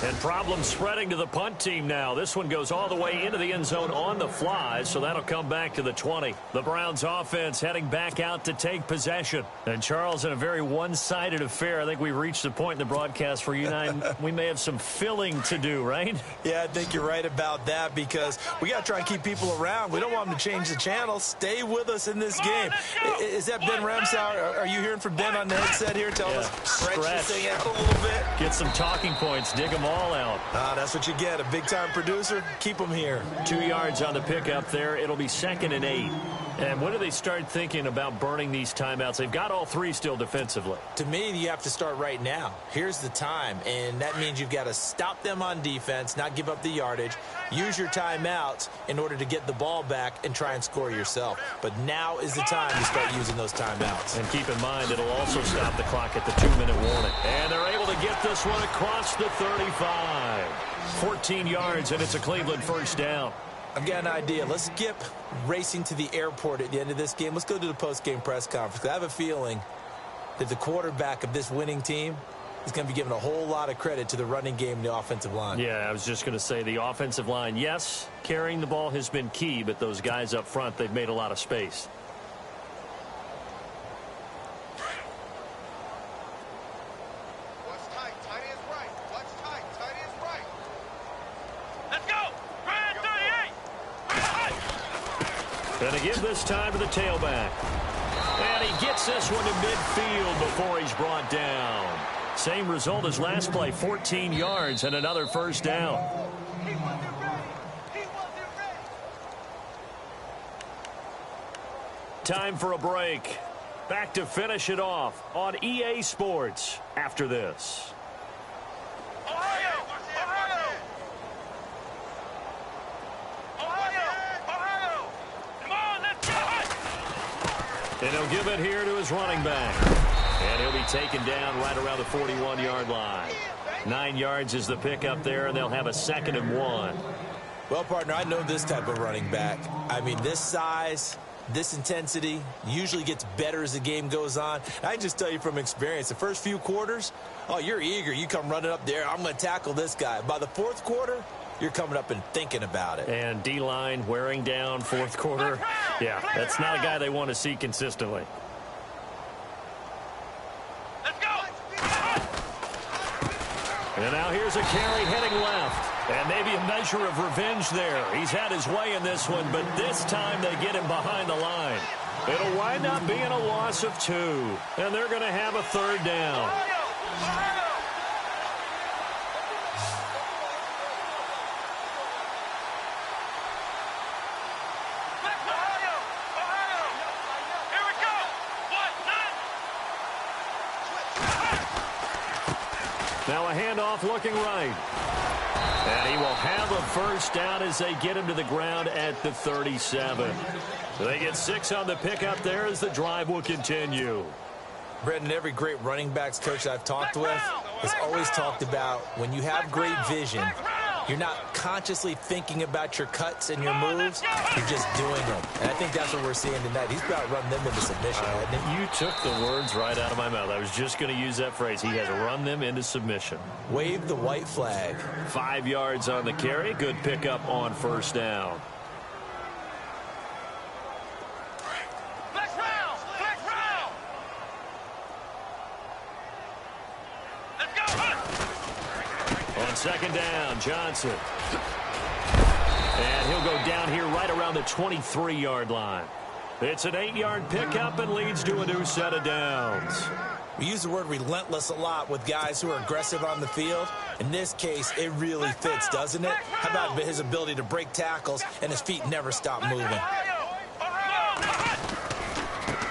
B: And problems spreading to the punt team now. This one goes all the way into the end zone on the fly, so that'll come back to the 20. The Browns offense heading back out to take possession. And Charles, in a very one-sided affair, I think we've reached the point in the broadcast where you and I, we may have some filling to do, right?
C: Yeah, I think you're right about that because we got to try and keep people around. We don't want them to change the channel. Stay with us in this game. Is that Ben Ramsau? Are you hearing from Ben on the headset here? Tell us, stretch this thing out a little bit.
B: Get some talking points. Dig them all out.
C: That's what you get. A big-time producer. Keep them here.
B: 2 yards on the pickup there. It'll be 2nd and 8. And when do they start thinking about burning these timeouts? They've got all 3 still defensively.
C: To me, you have to start right now. Here's the time, and that means you've got to stop them on defense, not give up the yardage, use your timeouts in order to get the ball back and try and score yourself. But now is the time to start using those timeouts.
B: And keep in mind, it'll also stop the clock at the 2-minute warning. And they're able to get this one across the 35. 14 yards, and it's a Cleveland 1st down.
C: I've got an idea. Let's skip racing to the airport at the end of this game. Let's go to the post-game press conference. I have a feeling that the quarterback of this winning team is going to be giving a whole lot of credit to the running game and the offensive line.
B: Yeah, I was just going to say the offensive line, yes, carrying the ball has been key, but those guys up front, they've made a lot of space. And again this time to the tailback. And he gets this one to midfield before he's brought down. Same result as last play, 14 yards and another 1st down. Time for a break. Back to finish it off on EA Sports after this. And he'll give it here to his running back. And he'll be taken down right around the 41-yard line. 9 yards is the pickup there, and they'll have a 2nd and 1.
C: Well, partner, I know this type of running back. I mean, this size, this intensity usually gets better as the game goes on. I can just tell you from experience, the first few quarters, oh, you're eager. You come running up there, I'm going to tackle this guy. By the 4th quarter, you're coming up and thinking about it.
B: And D-line wearing down 4th quarter. Yeah, that's not a guy they want to see consistently.
D: Let's go.
B: And now here's a carry heading left. And maybe a measure of revenge there. He's had his way in this one, but this time they get him behind the line. It'll wind up being a loss of 2. And they're going to have a 3rd down. Now a handoff looking right. And he will have a 1st down as they get him to the ground at the 37. So they get 6 on the pickup there as the drive will continue.
C: Brendan, every great running backs coach I've talked with has always talked about when you have great vision, you're not consciously thinking about your cuts and your moves. You're just doing them. And I think that's what we're seeing tonight. He's about to run them into submission.
B: You took the words right out of my mouth. I was just going to use that phrase. He has run them into submission.
C: Wave the white flag.
B: 5 yards on the carry. Good pickup on 1st down. On 2nd down, Johnson. And he'll go down here right around the 23-yard line. It's an 8-yard pickup and leads to a new set of downs.
C: We use the word relentless a lot with guys who are aggressive on the field. In this case, it really fits, doesn't it? How about his ability to break tackles and his feet never stop moving?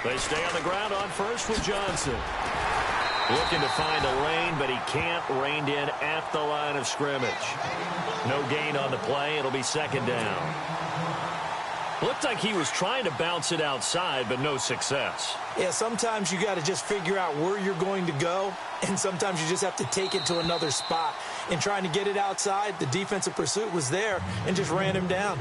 B: They stay on the ground on 1st with Johnson. Looking to find a lane, but he can't. Reined in at the line of scrimmage. No gain on the play. It'll be 2nd down. Looked like he was trying to bounce it outside, but no success.
C: Yeah, sometimes you got to just figure out where you're going to go, and sometimes you just have to take it to another spot. In trying to get it outside, the defensive pursuit was there and just ran him down.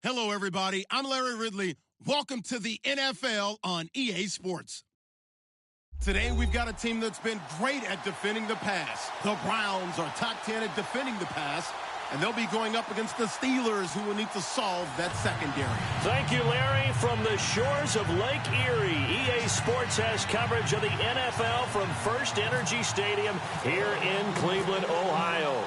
A: Hello, everybody. I'm Larry Ridley. Welcome to the NFL on EA Sports. Today, we've got a team that's been great at defending the pass. The Browns are top 10 at defending the pass, and they'll be going up against the Steelers, who will need to solve that secondary.
B: Thank you, Larry. From the shores of Lake Erie, EA Sports has coverage of the NFL from First Energy Stadium here in Cleveland, Ohio.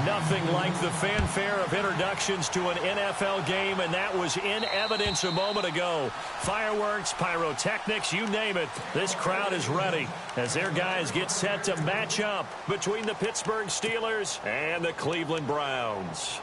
B: Nothing like the fanfare of introductions to an NFL game, and that was in evidence a moment ago. Fireworks, pyrotechnics, you name it. This crowd is ready as their guys get set to match up between the Pittsburgh Steelers and the Cleveland Browns.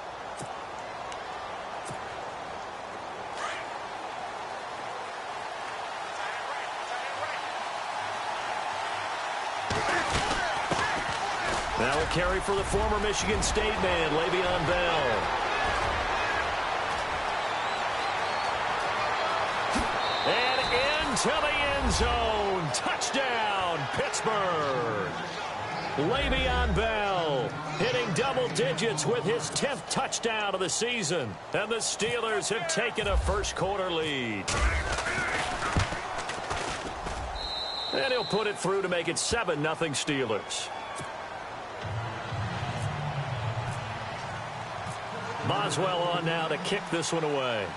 B: Now a carry for the former Michigan State man, Le'Veon Bell. And into the end zone. Touchdown, Pittsburgh. Le'Veon Bell hitting double digits with his 10th touchdown of the season. And the Steelers have taken a first-quarter lead. And he'll put it through to make it 7-0 Steelers. Boswell on now to kick this one away.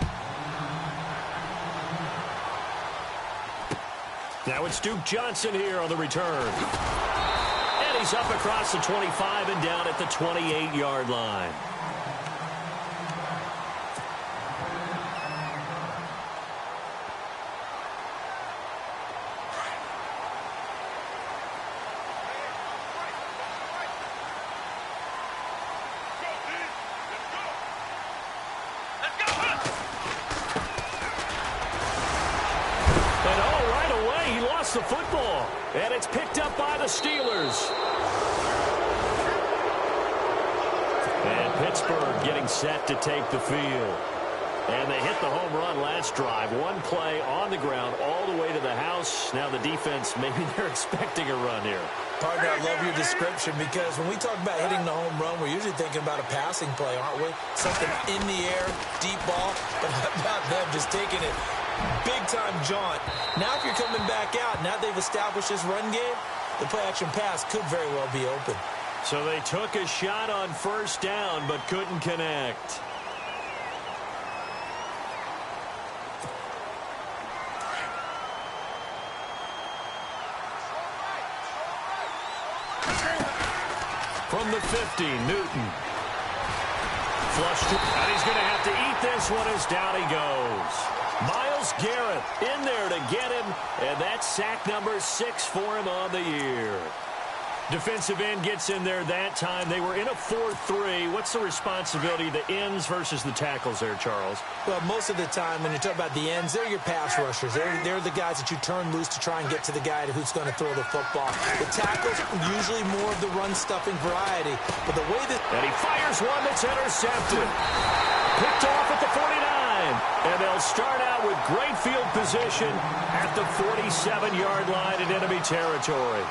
B: Now it's Duke Johnson here on the return. And he's up across the 25 and down at the 28-yard line. The football, and it's picked up by the Steelers. And Pittsburgh getting set to take the field. And they hit the home run last drive. One play on the ground all the way to the house. Now the defense, maybe they're expecting a run here.
C: Partner, I love your description because when we talk about hitting the home run, we're usually thinking about a passing play, aren't we? Something in the air, deep ball, but how about them just taking it big-time jaunt. Now if you're coming back out, now they've established this run game, the play-action pass could very well be open.
B: So they took a shot on first down but couldn't connect. From the 50, Newton. Flushed it, and he's going to have to eat this one as down he goes. Myles Garrett in there to get him, and that's sack number 6 for him on the year. Defensive end gets in there that time. They were in a 4-3. What's the responsibility, the ends versus the tackles there, Charles?
C: Well, most of the time when you talk about the ends, they're your pass rushers. They're the guys that you turn loose to try and get to the guy who's going to throw the football. The tackles, usually more of the run-stuffing variety. But the way that...
B: And he fires one that's intercepted. Picked off at the 49. And they'll start out with great field position at the 47-yard line in enemy territory.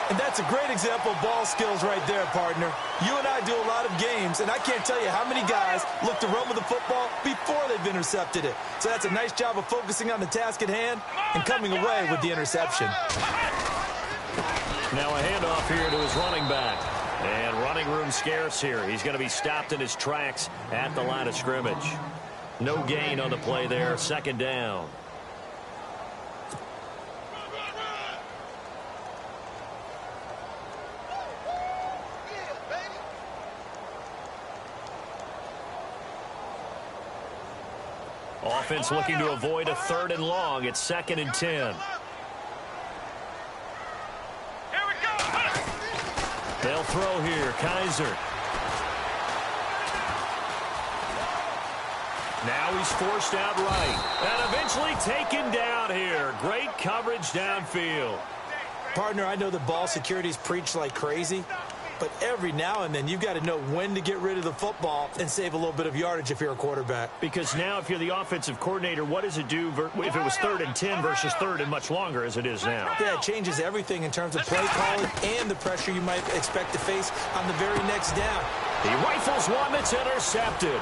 C: And that's a great example of ball skills right there, partner. You and I do a lot of games, and I can't tell you how many guys look to run with the football before they've intercepted it. So that's a nice job of focusing on the task at hand and coming away with the interception.
B: Now a handoff here to his running back. And running room scarce here. He's going to be stopped in his tracks at the line of scrimmage. No gain on the play there. Second down. Offense looking to avoid a 3rd and long. It's 2nd and 10.
D: Here we go.
B: They'll throw here. Kaiser. Now he's forced out right. And eventually taken down here. Great coverage downfield.
C: Partner, I know the ball security is preached like crazy, but every now and then you've got to know when to get rid of the football and save a little bit of yardage if you're a quarterback.
B: Because now if you're the offensive coordinator, what does it do if it was 3rd and 10 versus 3rd and much longer as it is now?
C: Yeah, it changes everything in terms of play calling and the pressure you might expect to face on the very next down.
B: He rifles one that's intercepted.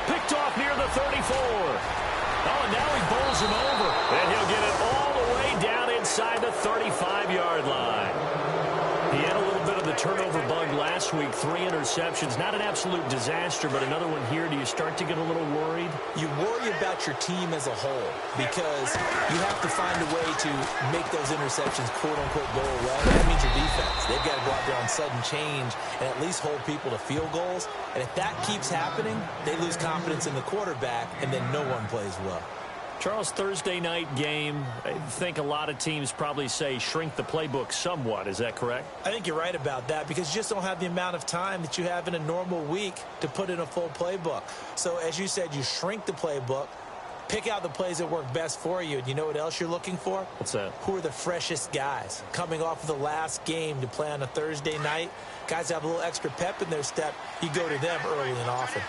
B: Picked off near the 34. Oh, and now he bowls him over. And he'll get it all the way down inside the 35-yard line. He had a little bit of the turnover bug last week. 3 interceptions. Not an absolute disaster, but another one here. Do you start to get a little worried?
C: You worry about your team as a whole because you have to find a way to make those interceptions, quote-unquote, go away. That means your defense. They've got to go out there on sudden change and at least hold people to field goals. And if that keeps happening, they lose confidence in the quarterback, and then no one plays well.
B: Charles, Thursday night game, I think a lot of teams probably say shrink the playbook somewhat. Is that correct?
C: I think you're right about that because you just don't have the amount of time that you have in a normal week to put in a full playbook. So, as you said, you shrink the playbook, pick out the plays that work best for you. And you know what else you're looking for?
B: What's that?
C: Who are the freshest guys coming off of the last game to play on a Thursday night? Guys have a little extra pep in their step. You go to them early and often.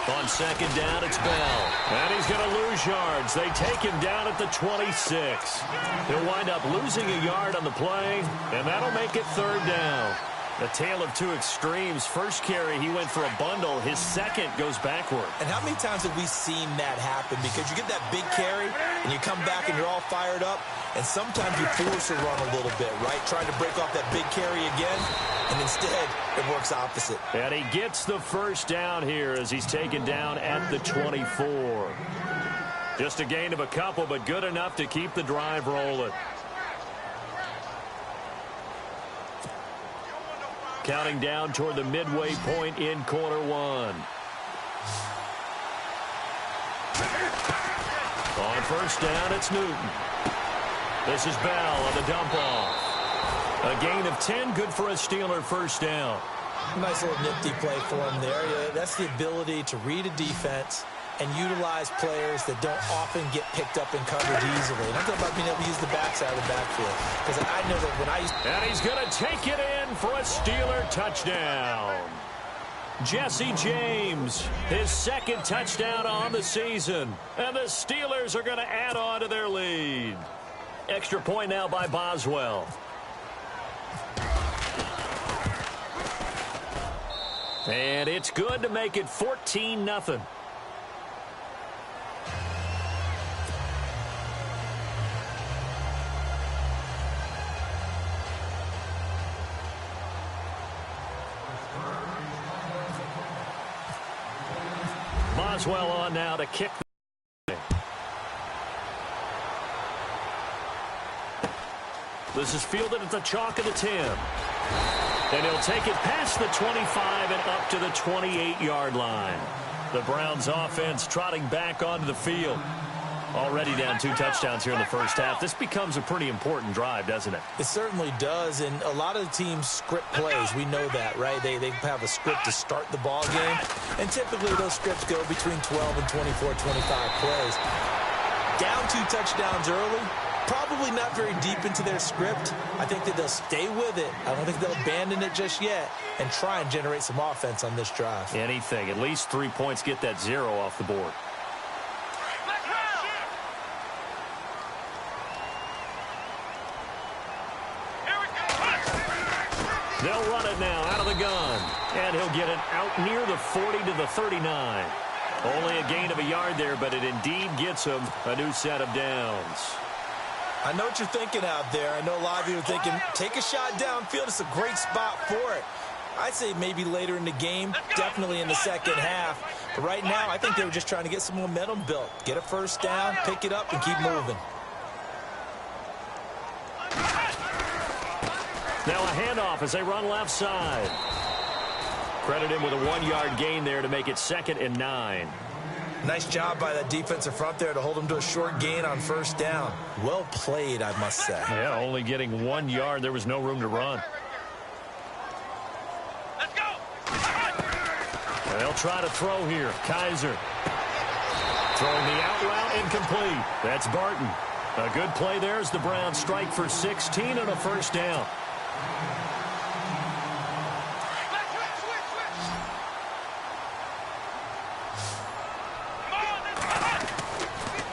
B: On second down, it's Bell. And he's going to lose yards. They take him down at the 26. He'll wind up losing a yard on the play, and that'll make it third down. The tale of two extremes. First carry, he went for a bundle. His second goes backward.
C: And how many times have we seen that happen? Because you get that big carry, and you come back and you're all fired up, and sometimes you force a run a little bit, right? Trying to break off that big carry again, and instead it works opposite.
B: And he gets the first down here as he's taken down at the 24. Just a gain of a couple, but good enough to keep the drive rolling. Counting down toward the midway point in quarter one. On first down, it's Newton. This is Bell on the dump off. A gain of 10, good for a Steeler first down.
C: Nice little nifty play for him there. Yeah, that's the ability to read a defense and utilize players that don't often get picked up in coverage easily. And I'm talking about being able to use the backside of the backfield. Because I know that when I used...
B: And he's going to take it in for a Steeler touchdown. Jesse James, his second touchdown on the season. And the Steelers are going to add on to their lead. Extra point now by Boswell. And it's good to make it 14-0. Boswell on now to kick. This is fielded at the chalk of the 10. And he'll take it past the 25 and up to the 28-yard line. The Browns offense trotting back onto the field. Already down 2 touchdowns here in the first half. This becomes a pretty important drive, doesn't it?
C: It certainly does, and a lot of the teams script plays. We know that, right? They have a script to start the ball game, and typically those scripts go between 12 and 24, 25 plays. Down 2 touchdowns early, probably not very deep into their script. I think that they'll stay with it. I don't think they'll abandon it just yet and try and generate some offense on this drive.
B: Anything. At least 3 points, get that 0 off the board. They'll run it now out of the gun. And he'll get it out near the 40 to the 39. Only a gain of a yard there, but it indeed gets him a new set of downs.
C: I know what you're thinking out there. I know a lot of you are thinking, take a shot downfield. It's a great spot for it. I'd say maybe later in the game, definitely in the second half. But right now, I think they were just trying to get some momentum built. Get a first down, pick it up, and keep moving.
B: Now a handoff as they run left side. Credit him with a 1-yard gain there to make it 2nd and 9.
C: Nice job by that defensive front there to hold him to a short gain on first down. Well played, I must say.
B: Yeah, only getting 1 yard. There was no room to run.
D: Let's go.
B: And they'll try to throw here. Kaiser throwing the out route incomplete. That's Barton. A good play there as the Browns strike for 16 and a first down.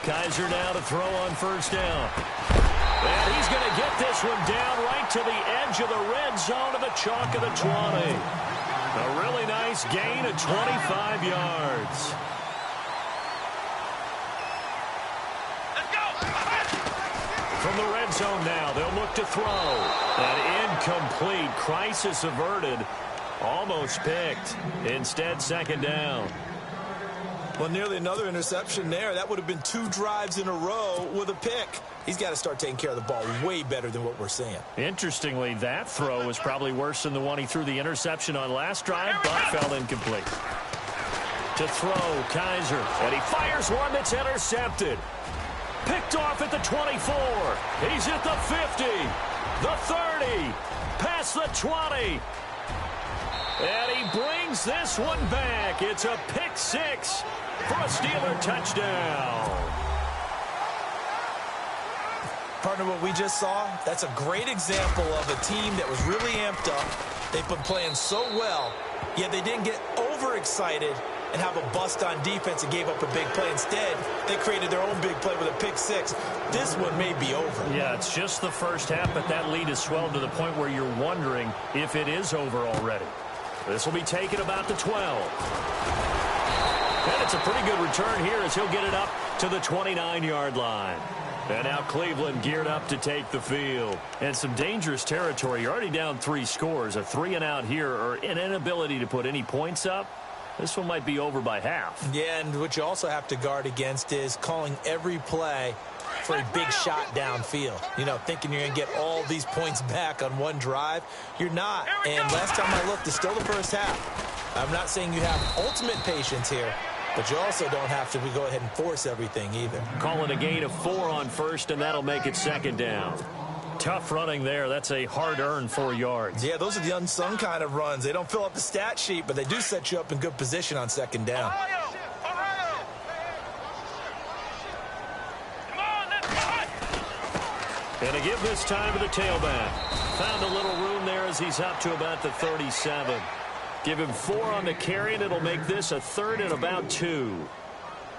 B: Kaiser now to throw on first down. And he's going to get this one down right to the edge of the red zone of the chalk of the 20. A really nice gain of 25 yards.
D: Let's go.
B: From the red zone now, they'll look to throw. An incomplete, crisis averted. Almost picked. Instead, second down.
C: Well, nearly another interception there. That would have been 2 drives in a row with a pick. He's got to start taking care of the ball way better than what we're seeing.
B: Interestingly, that throw was probably worse than the one he threw the interception on last drive, but fell incomplete. To throw, Kaiser, and he fires one that's intercepted. Picked off at the 24. He's at the 50, the 30, past the 20. And he brings this one back. It's a pick 6 for a Steeler touchdown.
C: Partner, what we just saw, that's a great example of a team that was really amped up. They've been playing so well, yet they didn't get overexcited and have a bust on defense and gave up a big play. Instead, they created their own big play with a pick 6. This one may be over.
B: Yeah, it's just the first half, but that lead has swelled to the point where you're wondering if it is over already. This will be taken about the 12. And it's a pretty good return here as he'll get it up to the 29-yard line. And now Cleveland geared up to take the field. And some dangerous territory. You're already down 3 scores. A 3-and-out here or an inability to put any points up. This one might be over by half.
C: Yeah, and what you also have to guard against is calling every play for a big shot downfield. You know, thinking you're going to get all these points back on one drive. You're not. And last time I looked, it's still the first half. I'm not saying you have ultimate patience here, but you also don't have to go ahead and force everything either.
B: Calling a gain of 4 on first, and that'll make it second down. Tough running there. That's a hard-earned 4 yards.
C: Yeah, those are the unsung kind of runs. They don't fill up the stat sheet, but they do set you up in good position on second down.
B: And to give this time to the tailback. Found a little room there as he's up to about the 37. Give him 4 on the carry, and it'll make this a 3rd and about 2.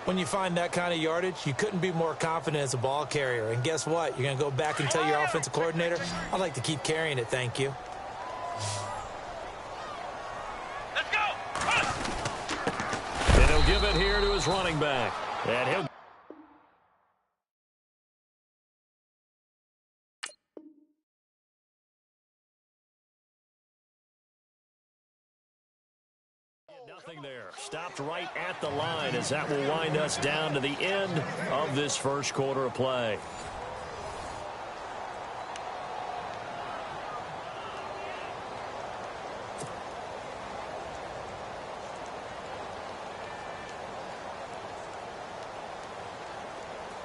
C: When you find that kind of yardage, you couldn't be more confident as a ball carrier. And guess what? You're going to go back and tell your offensive coordinator, I'd like to keep carrying it, thank you.
D: Let's go.
B: And he'll give it here to his running back. And he'll... Nothing there. Stopped right at the line as that will wind us down to the end of this first quarter of play.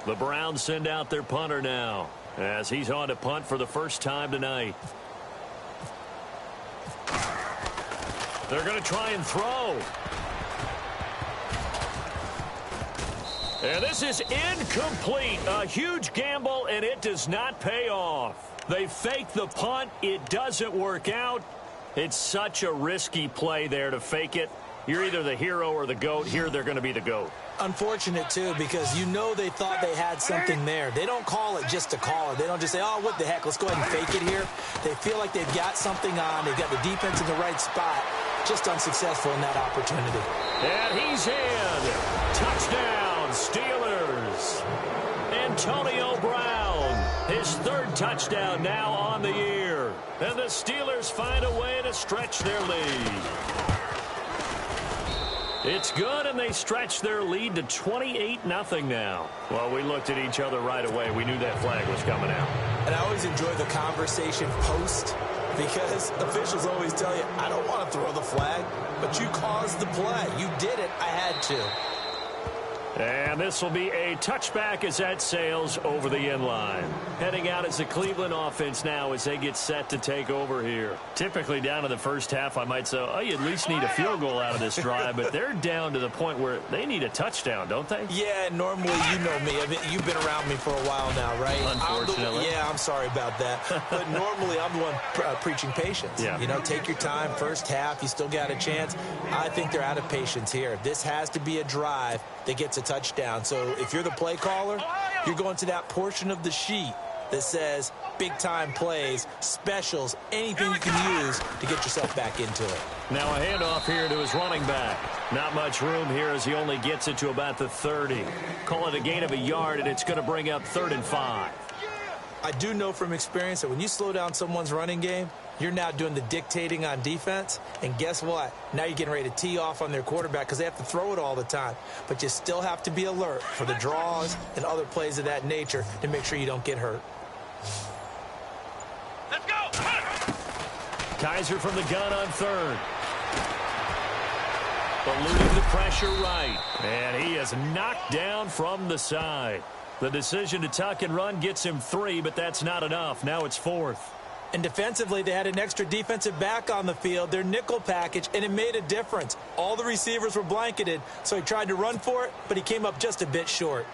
B: The Browns send out their punter now as he's on to punt for the first time tonight. They're going to try and throw. And this is incomplete. A huge gamble, and it does not pay off. They fake the punt. It doesn't work out. It's such a risky play there to fake it. You're either the hero or the GOAT. Here, they're going to be the GOAT.
C: Unfortunate, too, because you know they thought they had something there. They don't call it just to call it. They don't just say, oh, what the heck, let's go ahead and fake it here. They feel like they've got something on. They've got the defense in the right spot. Just unsuccessful in that opportunity.
B: And he's in. Touchdown, Steelers. Antonio Brown, his 3rd touchdown now on the year. And the Steelers find a way to stretch their lead. It's good, and they stretch their lead to 28-0 now. Well, we looked at each other right away. We knew that flag was coming out.
C: And I always enjoy the conversation post, because officials always tell you, I don't want to throw the flag, but you caused the play. You did it. I had to.
B: And this will be a touchback as that sails over the end line. Heading out as the Cleveland offense now as they get set to take over here. Typically down to the first half, I might say, oh, you at least need a field goal out of this drive, but they're down to the point where they need a touchdown, don't they?
C: Yeah, normally, you know me. I mean, you've been around me for a while now, right?
B: Unfortunately.
C: I'm sorry about that. But normally, I'm the one preaching patience.
B: Yeah.
C: You know, take your time. First half, you still got a chance. I think they're out of patience here. This has to be a drive that gets a touchdown. So if you're the play caller, you're going to that portion of the sheet that says big-time plays, specials, anything you can use to get yourself back into it.
B: Now a handoff here to his running back. Not much room here as he only gets it to about the 30. Call it a gain of a yard, and it's going to bring up 3rd and 5.
C: I do know from experience that when you slow down someone's running game, you're now doing the dictating on defense. And guess what? Now you're getting ready to tee off on their quarterback because they have to throw it all the time. But you still have to be alert for the draws and other plays of that nature to make sure you don't get hurt.
D: Let's go!
B: Kaiser from the gun on 3rd. Eluding the pressure right. And he is knocked down from the side. The decision to tuck and run gets him 3, but that's not enough. Now it's 4th.
C: And defensively, they had an extra defensive back on the field, their nickel package, and it made a difference. All the receivers were blanketed, so he tried to run for it, but he came up just a bit short.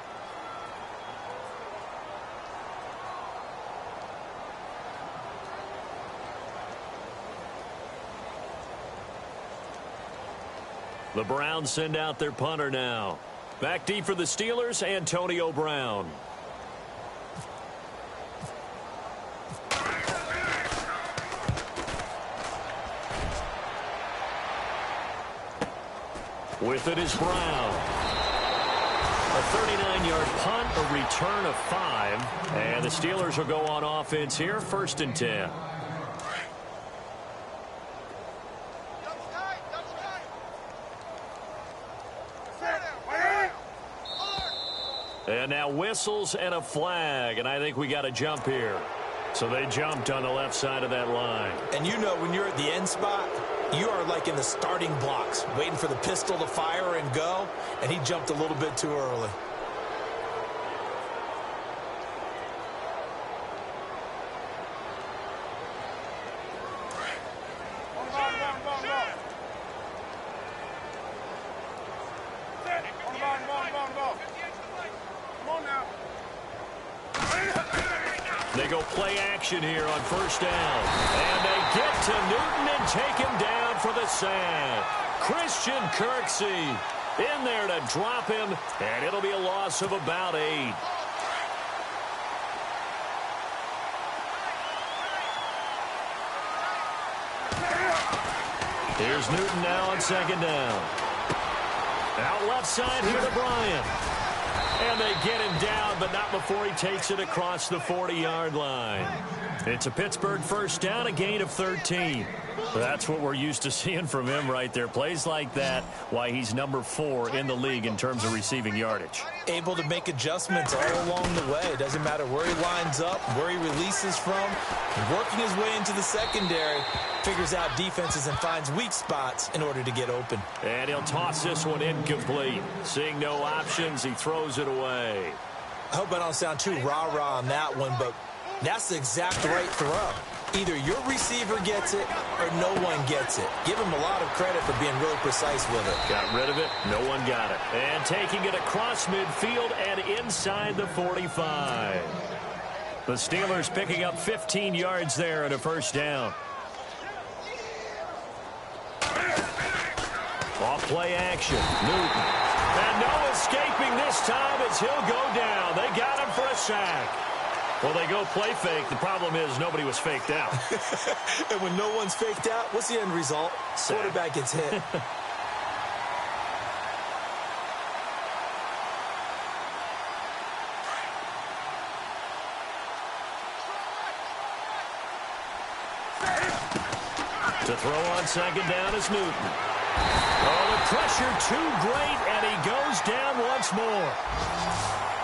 B: The Browns send out their punter now. Back deep for the Steelers, Antonio Brown. With it is Brown. A 39-yard punt, a return of 5. And the Steelers will go on offense here, 1st and 10. And now whistles and a flag, and I think we got a jump here. So they jumped on the left side of that line.
C: And you know when you're at the end spot, you are like in the starting blocks, waiting for the pistol to fire and go, and he jumped a little bit too early.
B: They go play action here on 1st down. And they get to Newton and take him down for the sack. Christian Kirksey in there to drop him, and it'll be a loss of about 8. Here's Newton now on 2nd down. Out left side here to Bryant. And they get him down, but not before he takes it across the 40-yard line. It's a Pittsburgh 1st down, a gain of 13. That's what we're used to seeing from him right there. Plays like that, why he's number 4 in the league in terms of receiving yardage.
C: Able to make adjustments all along the way. Doesn't matter where he lines up, where he releases from. Working his way into the secondary, figures out defenses and finds weak spots in order to get open.
B: And he'll toss this one incomplete. Seeing no options, he throws it away.
C: I hope I don't sound too rah-rah on that one, but that's the exact right throw. Either your receiver gets it or no one gets it. Give him a lot of credit for being really precise with it.
B: Got rid of it. No one got it. And taking it across midfield and inside the 45. The Steelers picking up 15 yards there at a 1st down. Off play action. Newton. And no escaping this time as he'll go down. They got him for a sack. Well, they go play fake. The problem is nobody was faked out.
C: And when no one's faked out, what's the end result?
B: Sack.
C: Quarterback gets hit.
B: To throw on 2nd down is Newton. Oh, the pressure too great, and he goes down once more.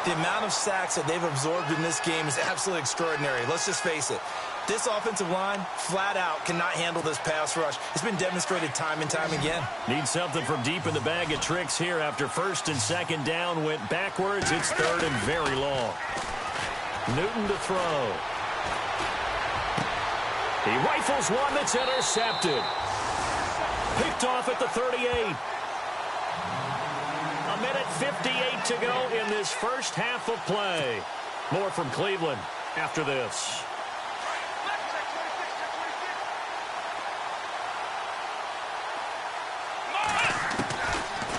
C: The amount of sacks that they've absorbed in this game is absolutely extraordinary. Let's just face it. This offensive line, flat out, cannot handle this pass rush. It's been demonstrated time and time again.
B: Need something from deep in the bag of tricks here after 1st and 2nd down went backwards. It's 3rd and very long. Newton to throw. He rifles one that's intercepted. Picked off at the 38. A minute 58 to go in this first half of play. More from Cleveland after this.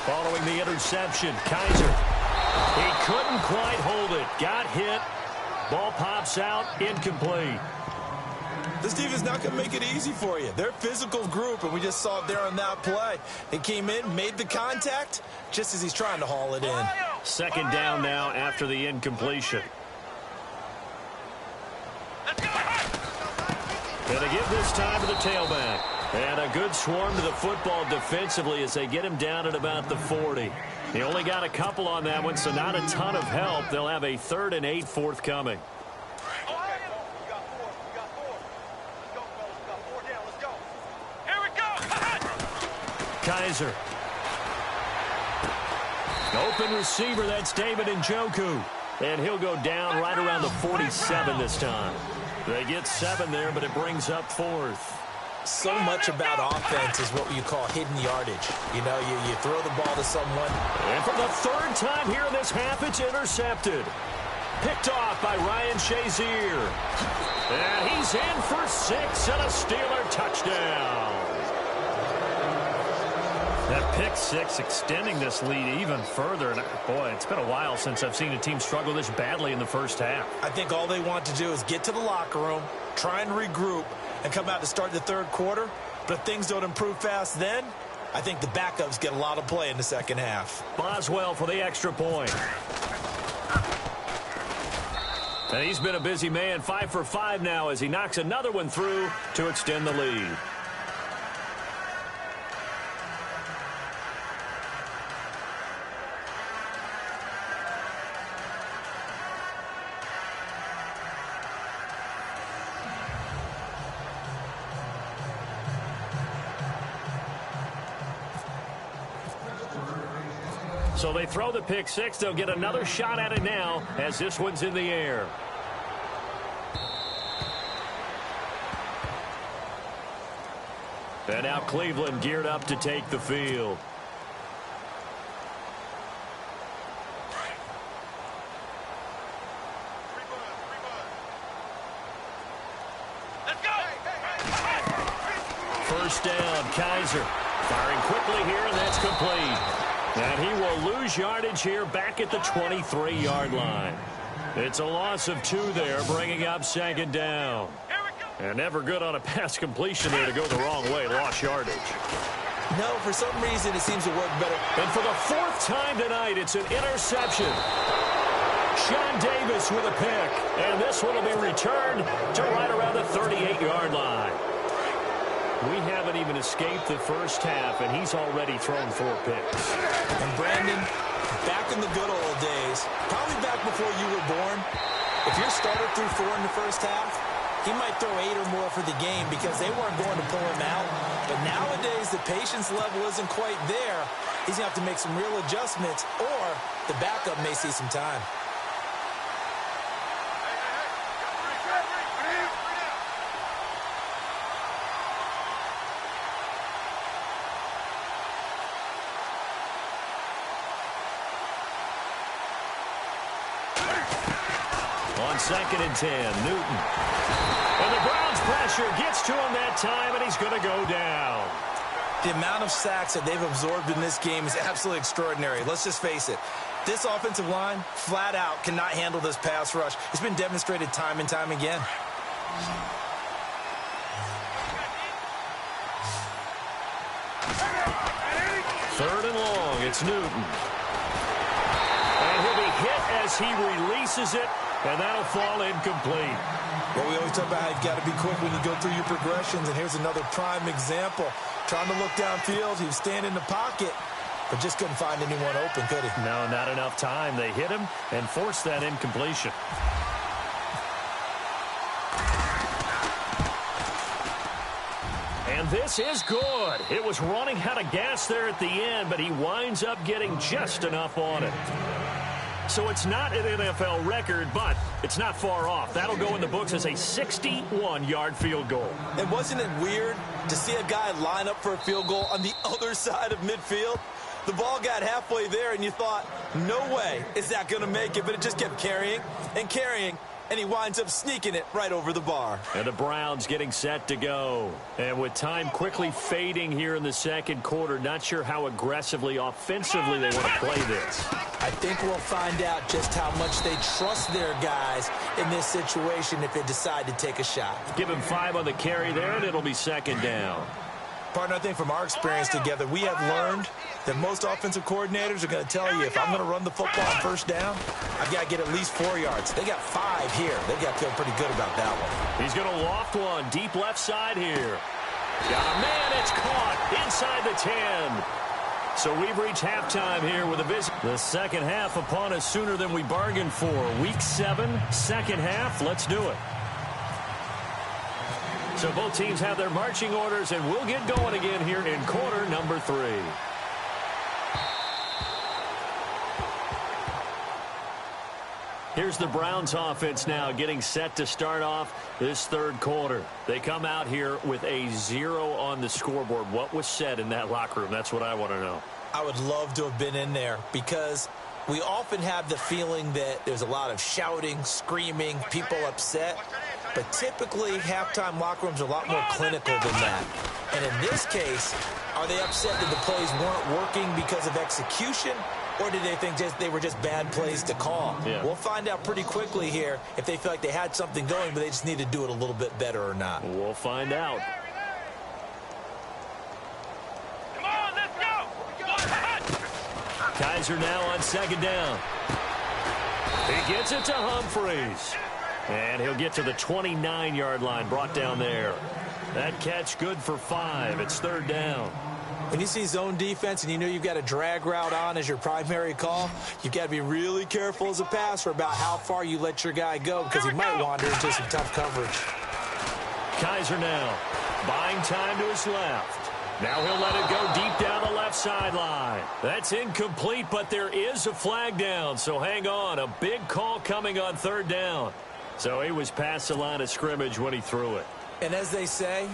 B: Following the interception, Kaiser. He couldn't quite hold it. Got hit. Ball pops out, incomplete.
C: This defense is not going to make it easy for you. They're a physical group, and we just saw it there on that play. He came in, made the contact, just as he's trying to haul it in.
B: Second down now after the incompletion. And they give this time to the tailback. And a good swarm to the football defensively as they get him down at about the 40. He only got a couple on that one, so not a ton of help. They'll have a 3rd and 8 forthcoming. Kaiser. Open receiver, that's David Njoku. And he'll go down right around the 47 this time. They get 7 there, but it brings up 4th.
C: So much about offense is what you call hidden yardage. You know, you throw the ball to someone.
B: And for the 3rd time here in this half, it's intercepted. Picked off by Ryan Shazier. And he's in for 6 and a Steeler touchdown. That pick 6 extending this lead even further. And boy, it's been a while since I've seen a team struggle this badly in the first half.
C: I think all they want to do is get to the locker room, try and regroup, and come out to start the 3rd quarter. But if things don't improve fast then, I think the backups get a lot of play in the second half.
B: Boswell for the extra point. And he's been a busy man, 5 for 5 now as he knocks another one through to extend the lead. So they throw the pick 6. They'll get another shot at it now as this one's in the air. And now Cleveland geared up to take the field.
D: Let's go!
B: First down, Kaiser. Firing quickly here, and that's complete. And he will lose yardage here back at the 23-yard line. It's a loss of 2 there, bringing up 2nd down. And never good on a pass completion there to go the wrong way, lost yardage.
C: No, for some reason it seems to work better.
B: And for the 4th time tonight, it's an interception. Sean Davis with a pick. And this one will be returned to right around the 38-yard line. We haven't even escaped the first half, and he's already thrown 4 picks.
C: And Brandon, back in the good old days, probably back before you were born, if your starter threw 4 in the first half, he might throw 8 or more for the game because they weren't going to pull him out. But nowadays, the patience level isn't quite there. He's going to have to make some real adjustments, or the backup may see some time.
B: On 2nd and 10, Newton. And the Browns pressure gets to him that time, and he's going to go down.
C: The amount of sacks that they've absorbed in this game is absolutely extraordinary. Let's just face it. This offensive line, flat out, cannot handle this pass rush. It's been demonstrated time and time again.
B: Third and long, it's Newton. And he'll be hit as he releases it, and that'll fall incomplete.
C: Well, we always talk about how you've got to be quick when you go through your progressions, and here's another prime example. Trying to look downfield, he was standing in the pocket, but just couldn't find anyone open, could he?
B: No, not enough time. They hit him and forced that incompletion. And this is good. It was running out of gas there at the end, but he winds up getting just enough on it. So it's not an NFL record, but it's not far off. That'll go in the books as a 61-yard field goal.
C: And wasn't it weird to see a guy line up for a field goal on the other side of midfield? The ball got halfway there, and you thought, no way is that going to make it, but it just kept carrying and carrying, and he winds up sneaking it right over the bar.
B: And the Browns getting set to go. And with time quickly fading here in the second quarter, not sure how aggressively, offensively they want to play this.
C: I think we'll find out just how much they trust their guys in this situation if they decide to take a shot.
B: Give him 5 on the carry there, and it'll be second down.
C: Partner, I think from our experience together, we have learned that most offensive coordinators are going to tell you, if I'm going to run the football on first down, I've got to get at least 4 yards. They got 5 here. They've got to feel pretty good about that one.
B: He's going to loft one deep left side here. Got a man. It's caught inside the 10. So we've reached halftime here with a visit. The second half upon us sooner than we bargained for. Week 7, second half. Let's do it. So both teams have their marching orders, and we'll get going again here in quarter number 3. Here's the Browns offense now getting set to start off this third quarter. They come out here with a 0 on the scoreboard. What was said in that locker room? That's what I want to know.
C: I would love to have been in there because we often have the feeling that there's a lot of shouting, screaming, people upset. But typically, halftime locker rooms are a lot more clinical than that. And in this case, are they upset that the plays weren't working because of execution? Or did they think they were just bad plays to call?
B: Yeah.
C: We'll find out pretty quickly here if they feel like they had something going, but they just need to do it a little bit better or not.
B: We'll find out.
D: Come on, let's go!
B: Kaiser now on second down. He gets it to Humphreys. And he'll get to the 29-yard line, brought down there. That catch good for 5. It's third down.
C: When you see zone defense and you know you've got a drag route on as your primary call, you've got to be really careful as a passer about how far you let your guy go because he might wander into some tough coverage.
B: Kaiser now buying time to his left. Now he'll let it go deep down the left sideline. That's incomplete, but there is a flag down, so hang on. A big call coming on third down. So he was past the line of scrimmage when he threw it.
C: And as they say,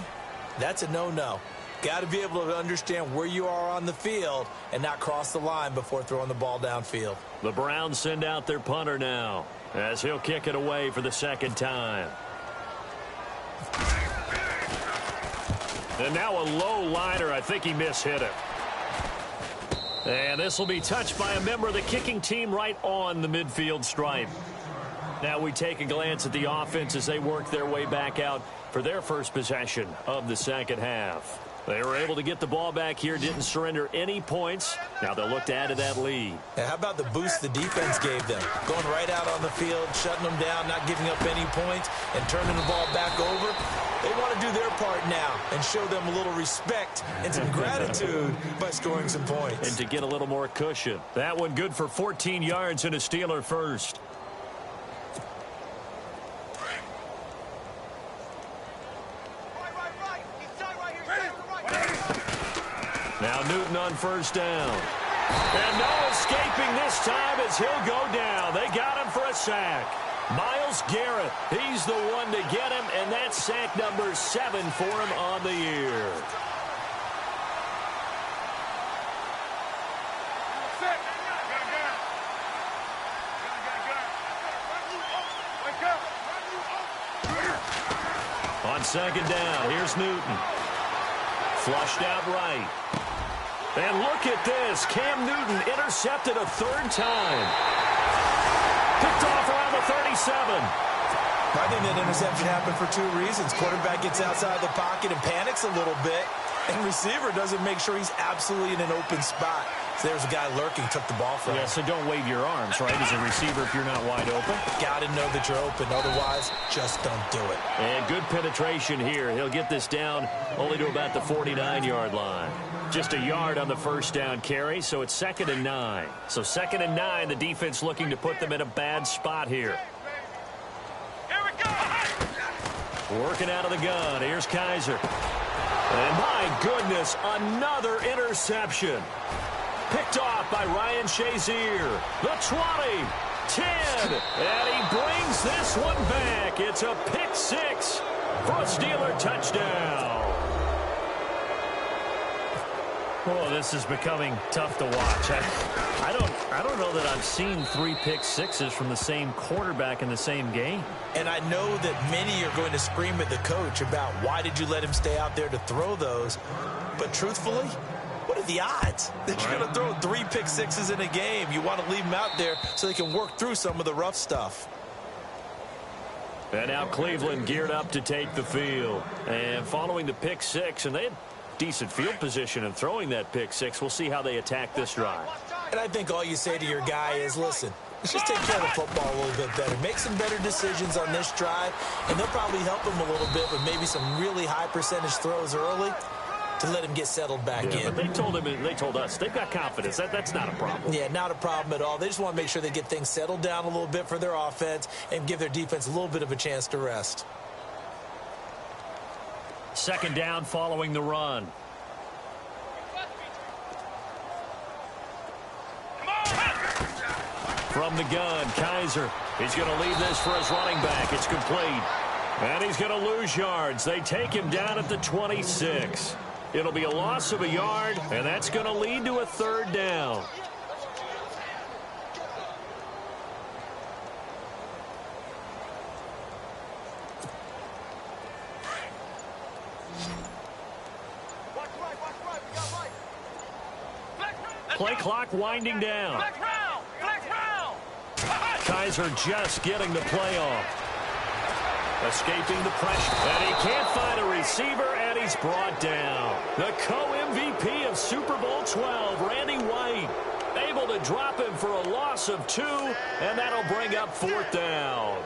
C: that's a no-no. Got to be able to understand where you are on the field and not cross the line before throwing the ball downfield.
B: The Browns send out their punter now as he'll kick it away for the second time. And now a low liner. I think he mishit it. And this will be touched by a member of the kicking team right on the midfield stripe. Now we take a glance at the offense as they work their way back out for their first possession of the second half. They were able to get the ball back here, didn't surrender any points. Now they'll look to add to that lead.
C: Now, how about the boost the defense gave them? Going right out on the field, shutting them down, not giving up any points, and turning the ball back over. They want to do their part now and show them a little respect and some gratitude by scoring some points.
B: And to get a little more cushion. That one good for 14 yards and a Steeler first. Now Newton on first down. And no escaping this time as he'll go down. They got him for a sack. Myles Garrett, he's the one to get him, and that's sack number 7 for him on the year. On second down, here's Newton. Flushed out right. And look at this. Cam Newton intercepted a third time. Picked off around the 37.
C: I think that interception happened for 2 reasons. Quarterback gets outside the pocket and panics a little bit. And receiver doesn't make sure he's absolutely in an open spot. So there's a guy lurking, took the ball from him.
B: Yeah, so don't wave your arms, right, as a receiver if you're not wide open.
C: Got to know that you're open. Otherwise, just don't do it.
B: And good penetration here. He'll get this down only to about the 49-yard line. Just a yard on the first down carry, so it's 2nd and 9. So 2nd and 9, the defense looking to put them in a bad spot here.
D: Here we go!
B: Working out of the gun. Here's Kaiser. And my goodness, another interception. Picked off by Ryan Shazier. The 20, 10, and he brings this one back. It's a pick 6 for a Steeler touchdown. Oh, this is becoming tough to watch. I don't know that I've seen 3 pick sixes from the same quarterback in the same game.
C: And I know that many are going to scream at the coach about why did you let him stay out there to throw those. But truthfully, what are the odds that you're going to throw 3 pick sixes in a game? You want to leave them out there so they can work through some of the rough stuff.
B: And now Cleveland geared up to take the field. And following the pick 6, and they had decent field position in throwing that pick 6. We'll see how they attack this drive.
C: And I think all you say to your guy is, listen, let's just take care of the football a little bit better. Make some better decisions on this drive, and they'll probably help him a little bit with maybe some really high percentage throws early to let him get settled back in.
B: But they told him, and they told us, they've got confidence. That's not a problem.
C: Yeah, not a problem at all. They just want to make sure they get things settled down a little bit for their offense and give their defense a little bit of a chance to rest.
B: Second down following the run. From the gun, Kaiser. He's going to leave this for his running back. It's complete. And he's going to lose yards. They take him down at the 26. It'll be a loss of a yard, and that's going to lead to a third down. Play clock winding down. Kaiser just getting the play off. Escaping the pressure. And he can't find a receiver, and he's brought down. The co-MVP of Super Bowl 12, Randy White, able to drop him for a loss of 2, and that'll bring up 4th down.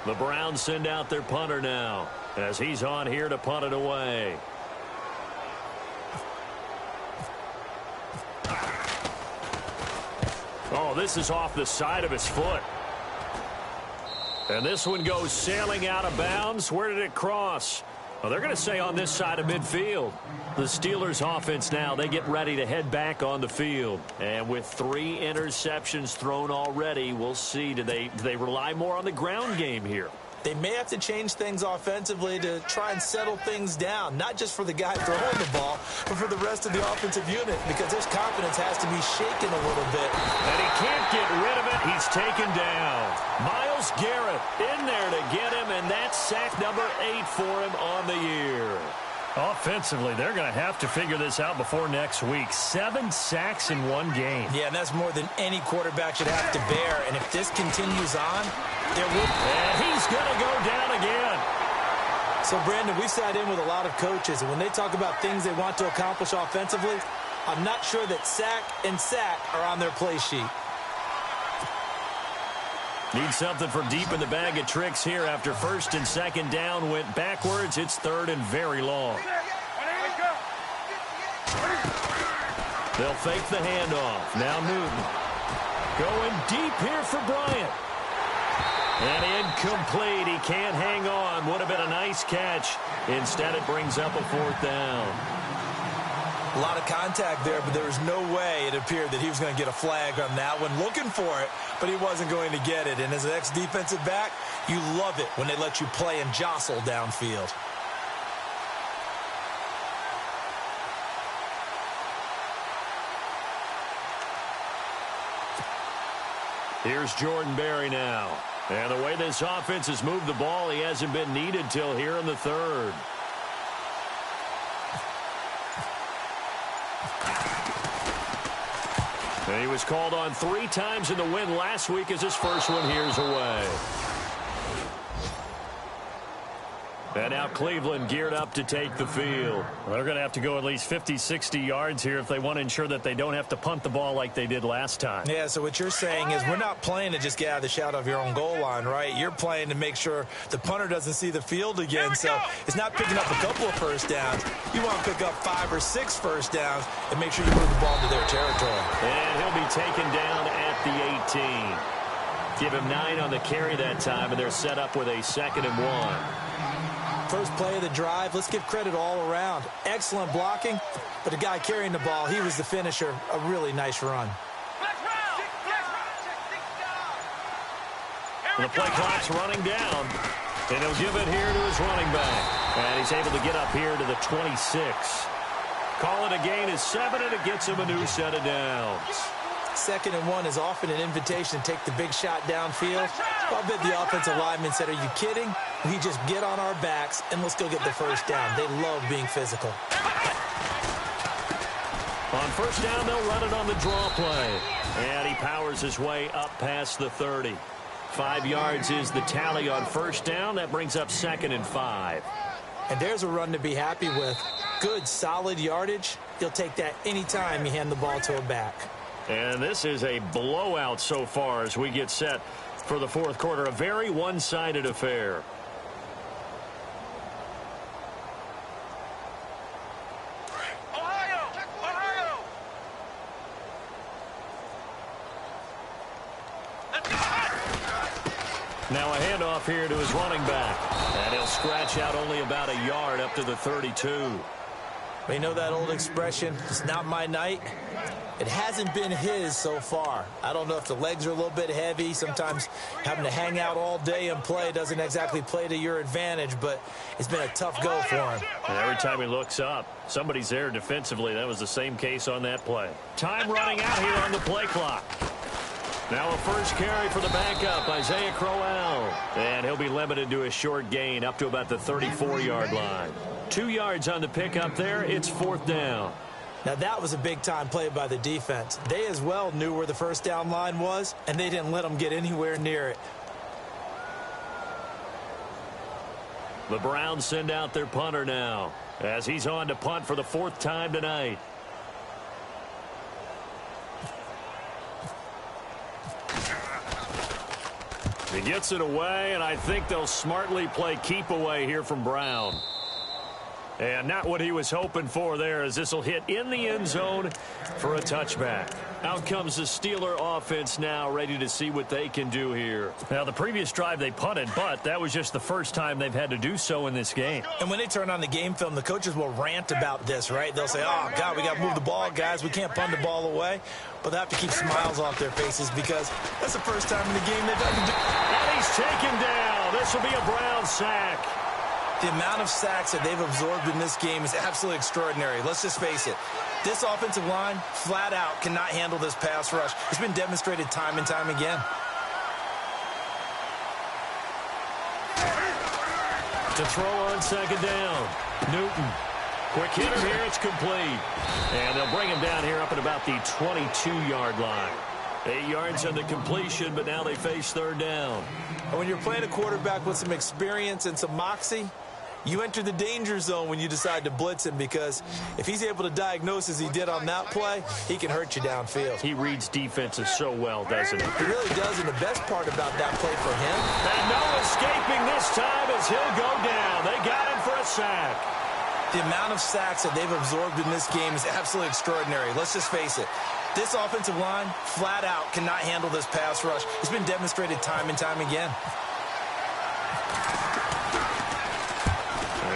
B: The Browns send out their punter now, as he's on here to punt it away. Oh, this is off the side of his foot. And this one goes sailing out of bounds. Where did it cross? Well, they're going to say on this side of midfield. The Steelers offense now, they get ready to head back on the field. And with 3 interceptions thrown already, we'll see. Do they rely more on the ground game here?
C: They may have to change things offensively to try and settle things down, not just for the guy throwing the ball, but for the rest of the offensive unit, because his confidence has to be shaken a little bit.
B: And he can't get rid of it. He's taken down. Myles Garrett in there to get him, and that's sack number 8 for him on the year. Offensively, they're going to have to figure this out before next week. 7 sacks in 1 game.
C: Yeah, and that's more than any quarterback should have to bear. And if this continues on, there will...
B: And he's going to go down again.
C: So, Brandon, we've sat in with a lot of coaches, and when they talk about things they want to accomplish offensively, I'm not sure that sack and sack are on their play sheet.
B: Need something for deep in the bag of tricks here after 1st and 2nd down went backwards. It's 3rd and very long. They'll fake the handoff. Now Newton. Going deep here for Bryant. And incomplete. He can't hang on. Would have been a nice catch. Instead, it brings up a 4th down.
C: A lot of contact there, but there was no way it appeared that he was going to get a flag on that one. Looking for it, but he wasn't going to get it. And as an ex-defensive back, you love it when they let you play and jostle downfield.
B: Here's Jordan Berry now. And the way this offense has moved the ball, he hasn't been needed till here in the 3rd. And he was called on 3 times in the win last week as his first one here's away. And now Cleveland geared up to take the field. Well, they're going to have to go at least 50, 60 yards here if they want to ensure that they don't have to punt the ball like they did last time.
C: Yeah, so what you're saying is we're not playing to just get out of the shadow of your own goal line, right? You're playing to make sure the punter doesn't see the field again. So it's not picking up a couple of first downs. You want to pick up 5 or 6 first downs and make sure you move the ball into their territory.
B: And he'll be taken down at the 18. Give him 9 on the carry that time, and they're set up with a 2nd and 1.
C: First play of the drive, let's give credit all around. Excellent blocking, but the guy carrying the ball, he was the finisher. A really nice run.
B: The play clock's running down. And he'll give it here to his running back. And he's able to get up here to the 26. Call it a gain of 7, and it gets him a new set of downs.
C: 2nd and 1 is often an invitation to take the big shot downfield. I bet the offensive lineman said, are you kidding? We just get on our backs, and let's go get the first down. They love being physical.
B: On first down, they'll run it on the draw play. And he powers his way up past the 30. 5 yards is the tally on first down. That brings up 2nd and 5.
C: And there's a run to be happy with. Good, solid yardage. You'll take that anytime you hand the ball to a back.
B: And this is a blowout so far as we get set for the 4th quarter. A very one-sided affair.
D: Ohio!
B: Now a handoff here to his running back. And he'll scratch out only about a yard up to the 32.
C: You know that old expression, it's not my night? It hasn't been his so far. I don't know if the legs are a little bit heavy. Sometimes having to hang out all day and play doesn't exactly play to your advantage, but it's been a tough go for him.
B: And every time he looks up, somebody's there defensively. That was the same case on that play. Time running out here on the play clock. Now a first carry for the backup, Isaiah Crowell. And he'll be limited to a short gain up to about the 34-yard line. 2 yards on the pickup there. It's 4th down.
C: Now that was a big-time play by the defense. They as well knew where the first down line was, and they didn't let them get anywhere near it.
B: The Browns send out their punter now as he's on to punt for the 4th time tonight. He gets it away, and I think they'll smartly play keep away here from Brown. And not what he was hoping for there, as this will hit in the end zone for a touchback. Out comes the Steeler offense now, ready to see what they can do here. Now, the previous drive they punted, but that was just the first time they've had to do so in this game.
C: And when they turn on the game film, the coaches will rant about this, right? They'll say, oh, God, we got to move the ball, guys. We can't punt the ball away. But they have to keep smiles off their faces because that's the first time in the game they've had to do.
B: And he's taken down. This will be a Brown sack.
C: The amount of sacks that they've absorbed in this game is absolutely extraordinary. Let's just face it. This offensive line, flat out, cannot handle this pass rush. It's been demonstrated time and time again.
B: To throw on second down. Newton. Quick hitter here. It's complete. And they'll bring him down here up at about the 22-yard line. 8 yards on the completion, but now they face 3rd down.
C: And when you're playing a quarterback with some experience and some moxie, you enter the danger zone when you decide to blitz him, because if he's able to diagnose as he did on that play, he can hurt you downfield.
B: He reads defenses so well, doesn't he?
C: He really does, and the best part about that play for him.
B: And no escaping this time as he'll go down. They got him for a sack.
C: The amount of sacks that they've absorbed in this game is absolutely extraordinary. Let's just face it. This offensive line, flat out, cannot handle this pass rush. It's been demonstrated time and time again.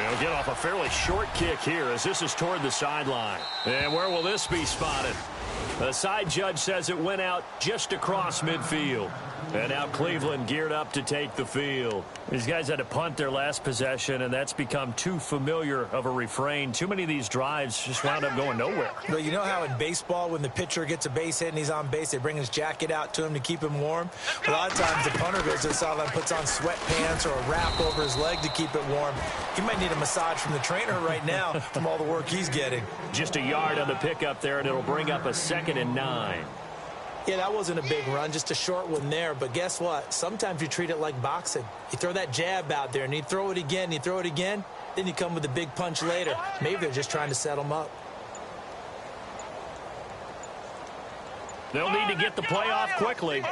B: He'll get off a fairly short kick here as this is toward the sideline. And where will this be spotted? The side judge says it went out just across midfield. And now Cleveland geared up to take the field. These guys had to punt their last possession, and that's become too familiar of a refrain. Too many of these drives just wound up going nowhere.
C: Well, you know how in baseball, when the pitcher gets a base hit and he's on base, they bring his jacket out to him to keep him warm? A lot of times the punter goes to the sideline, puts on sweatpants or a wrap over his leg to keep it warm. He might need a massage from the trainer right now from all the work he's getting.
B: Just a yard on the pickup there, and it'll bring up a 2nd and 9.
C: Yeah, that wasn't a big run, just a short one there. But guess what? Sometimes you treat it like boxing. You throw that jab out there, and you throw it again, you throw it again, then you come with a big punch later. Maybe they're just trying to set them up.
B: They'll need to get the play off quickly.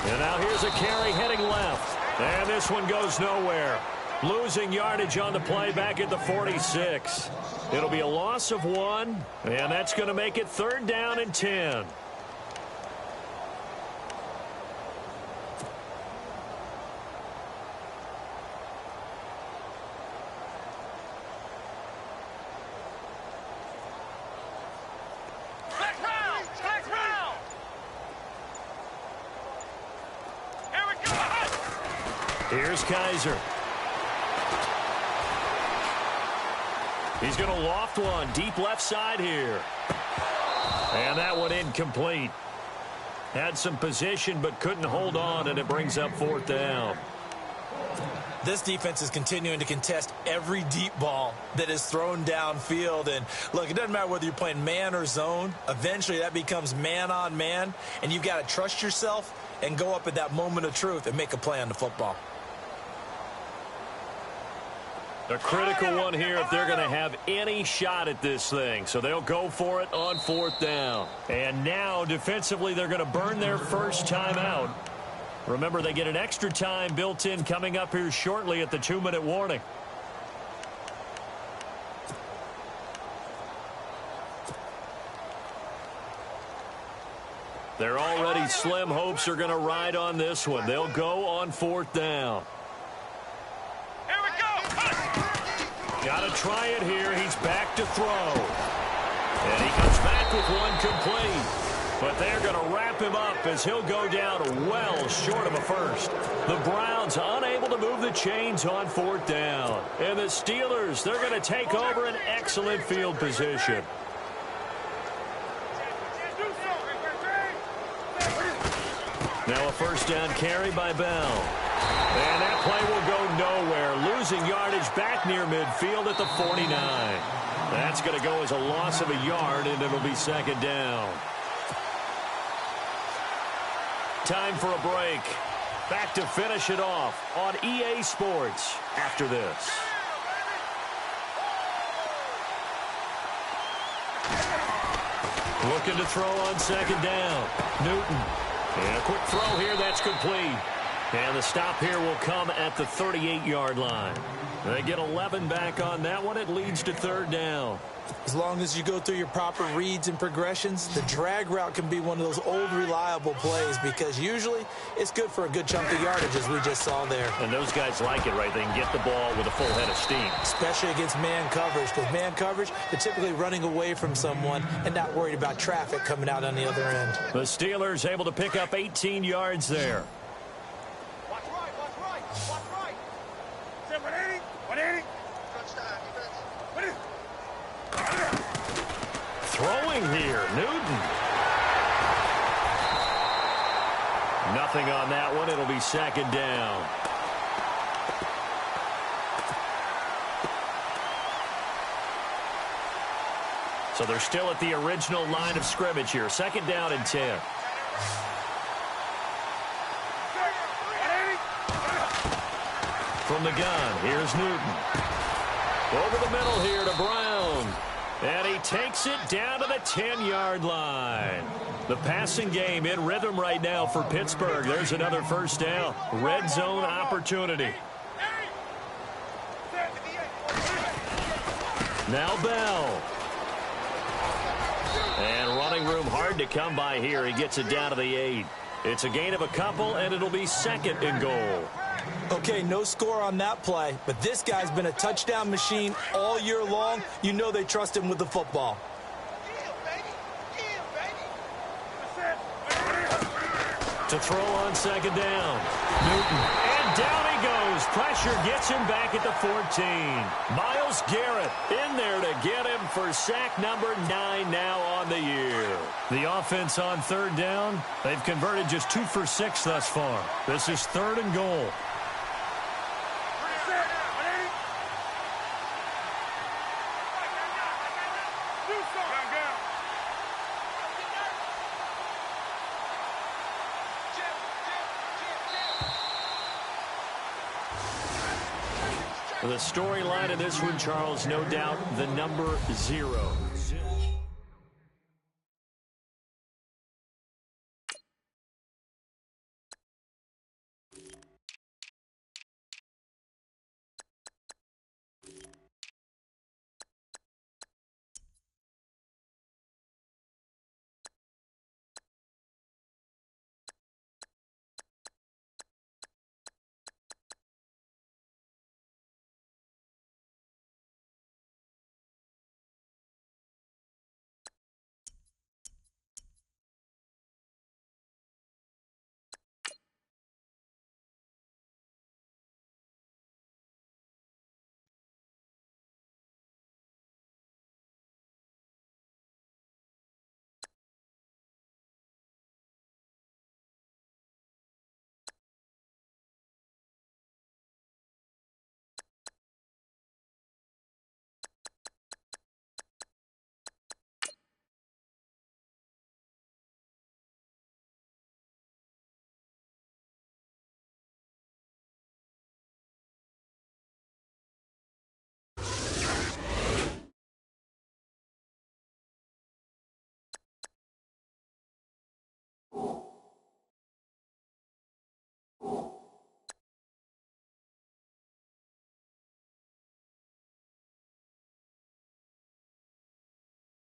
B: And now here's a carry heading left. And this one goes nowhere. Losing yardage on the play back at the 46. It'll be a loss of 1, and that's going to make it 3rd down and 10.
D: Here we go!
B: Here's Kaiser. He's going to loft one deep left side here. And that one incomplete. Had some position but couldn't hold on, and it brings up 4th down.
C: This defense is continuing to contest every deep ball that is thrown downfield. And, look, it doesn't matter whether you're playing man or zone. Eventually that becomes man on man, and you've got to trust yourself and go up at that moment of truth and make a play on the football.
B: A critical one here if they're going to have any shot at this thing. So they'll go for it on 4th down. And now, defensively, they're going to burn their first time out. Remember, they get an extra time built in coming up here shortly at the 2-minute warning. They're already slim hopes are going to ride on this one. They'll go on 4th down.
D: Here we go.
B: Got to try it here. He's back to throw. And he comes back with one complete. But they're going to wrap him up as he'll go down well short of a first. The Browns unable to move the chains on 4th down. And the Steelers, they're going to take over an excellent field position. Now a first down carry by Bell. And that play will go nowhere. Losing yardage back near midfield at the 49. That's going to go as a loss of a yard, and it'll be 2nd down. Time for a break. Back to finish it off on EA Sports after this. Looking to throw on 2nd down. Newton. And a quick throw here. That's complete. And the stop here will come at the 38-yard line. They get 11 back on that one. It leads to 3rd down.
C: As long as you go through your proper reads and progressions, the drag route can be one of those old reliable plays because usually it's good for a good chunk of yardage, as we just saw there.
B: And those guys like it, right? They can get the ball with a full head of steam.
C: Especially against man coverage, because man coverage, they're typically running away from someone and not worried about traffic coming out on the other end.
B: The Steelers able to pick up 18 yards there.
D: Watch right, watch right, watch right. 180, 180.
B: Throwing here, Newton. Nothing on that one. It'll be 2nd down. So they're still at the original line of scrimmage here. 2nd down and 10. From the gun, here's Newton. Over the middle here to Brown. And he takes it down to the 10-yard line. The passing game in rhythm right now for Pittsburgh. There's another first down. Red zone opportunity. Now Bell. And running room hard to come by here. He gets it down to the 8. It's a gain of a couple, and it'll be 2nd and goal.
C: Okay, no score on that play, but this guy's been a touchdown machine all year long. You know they trust him with the football.
B: To throw on 2nd down. Newton. And down he goes. Pressure gets him back at the 14. Myles Garrett in there to get him for sack number 9 now on the year. The offense on 3rd down, they've converted just 2 for 6 thus far. This is 3rd and goal. The storyline of this one, Charles, no doubt the number 0.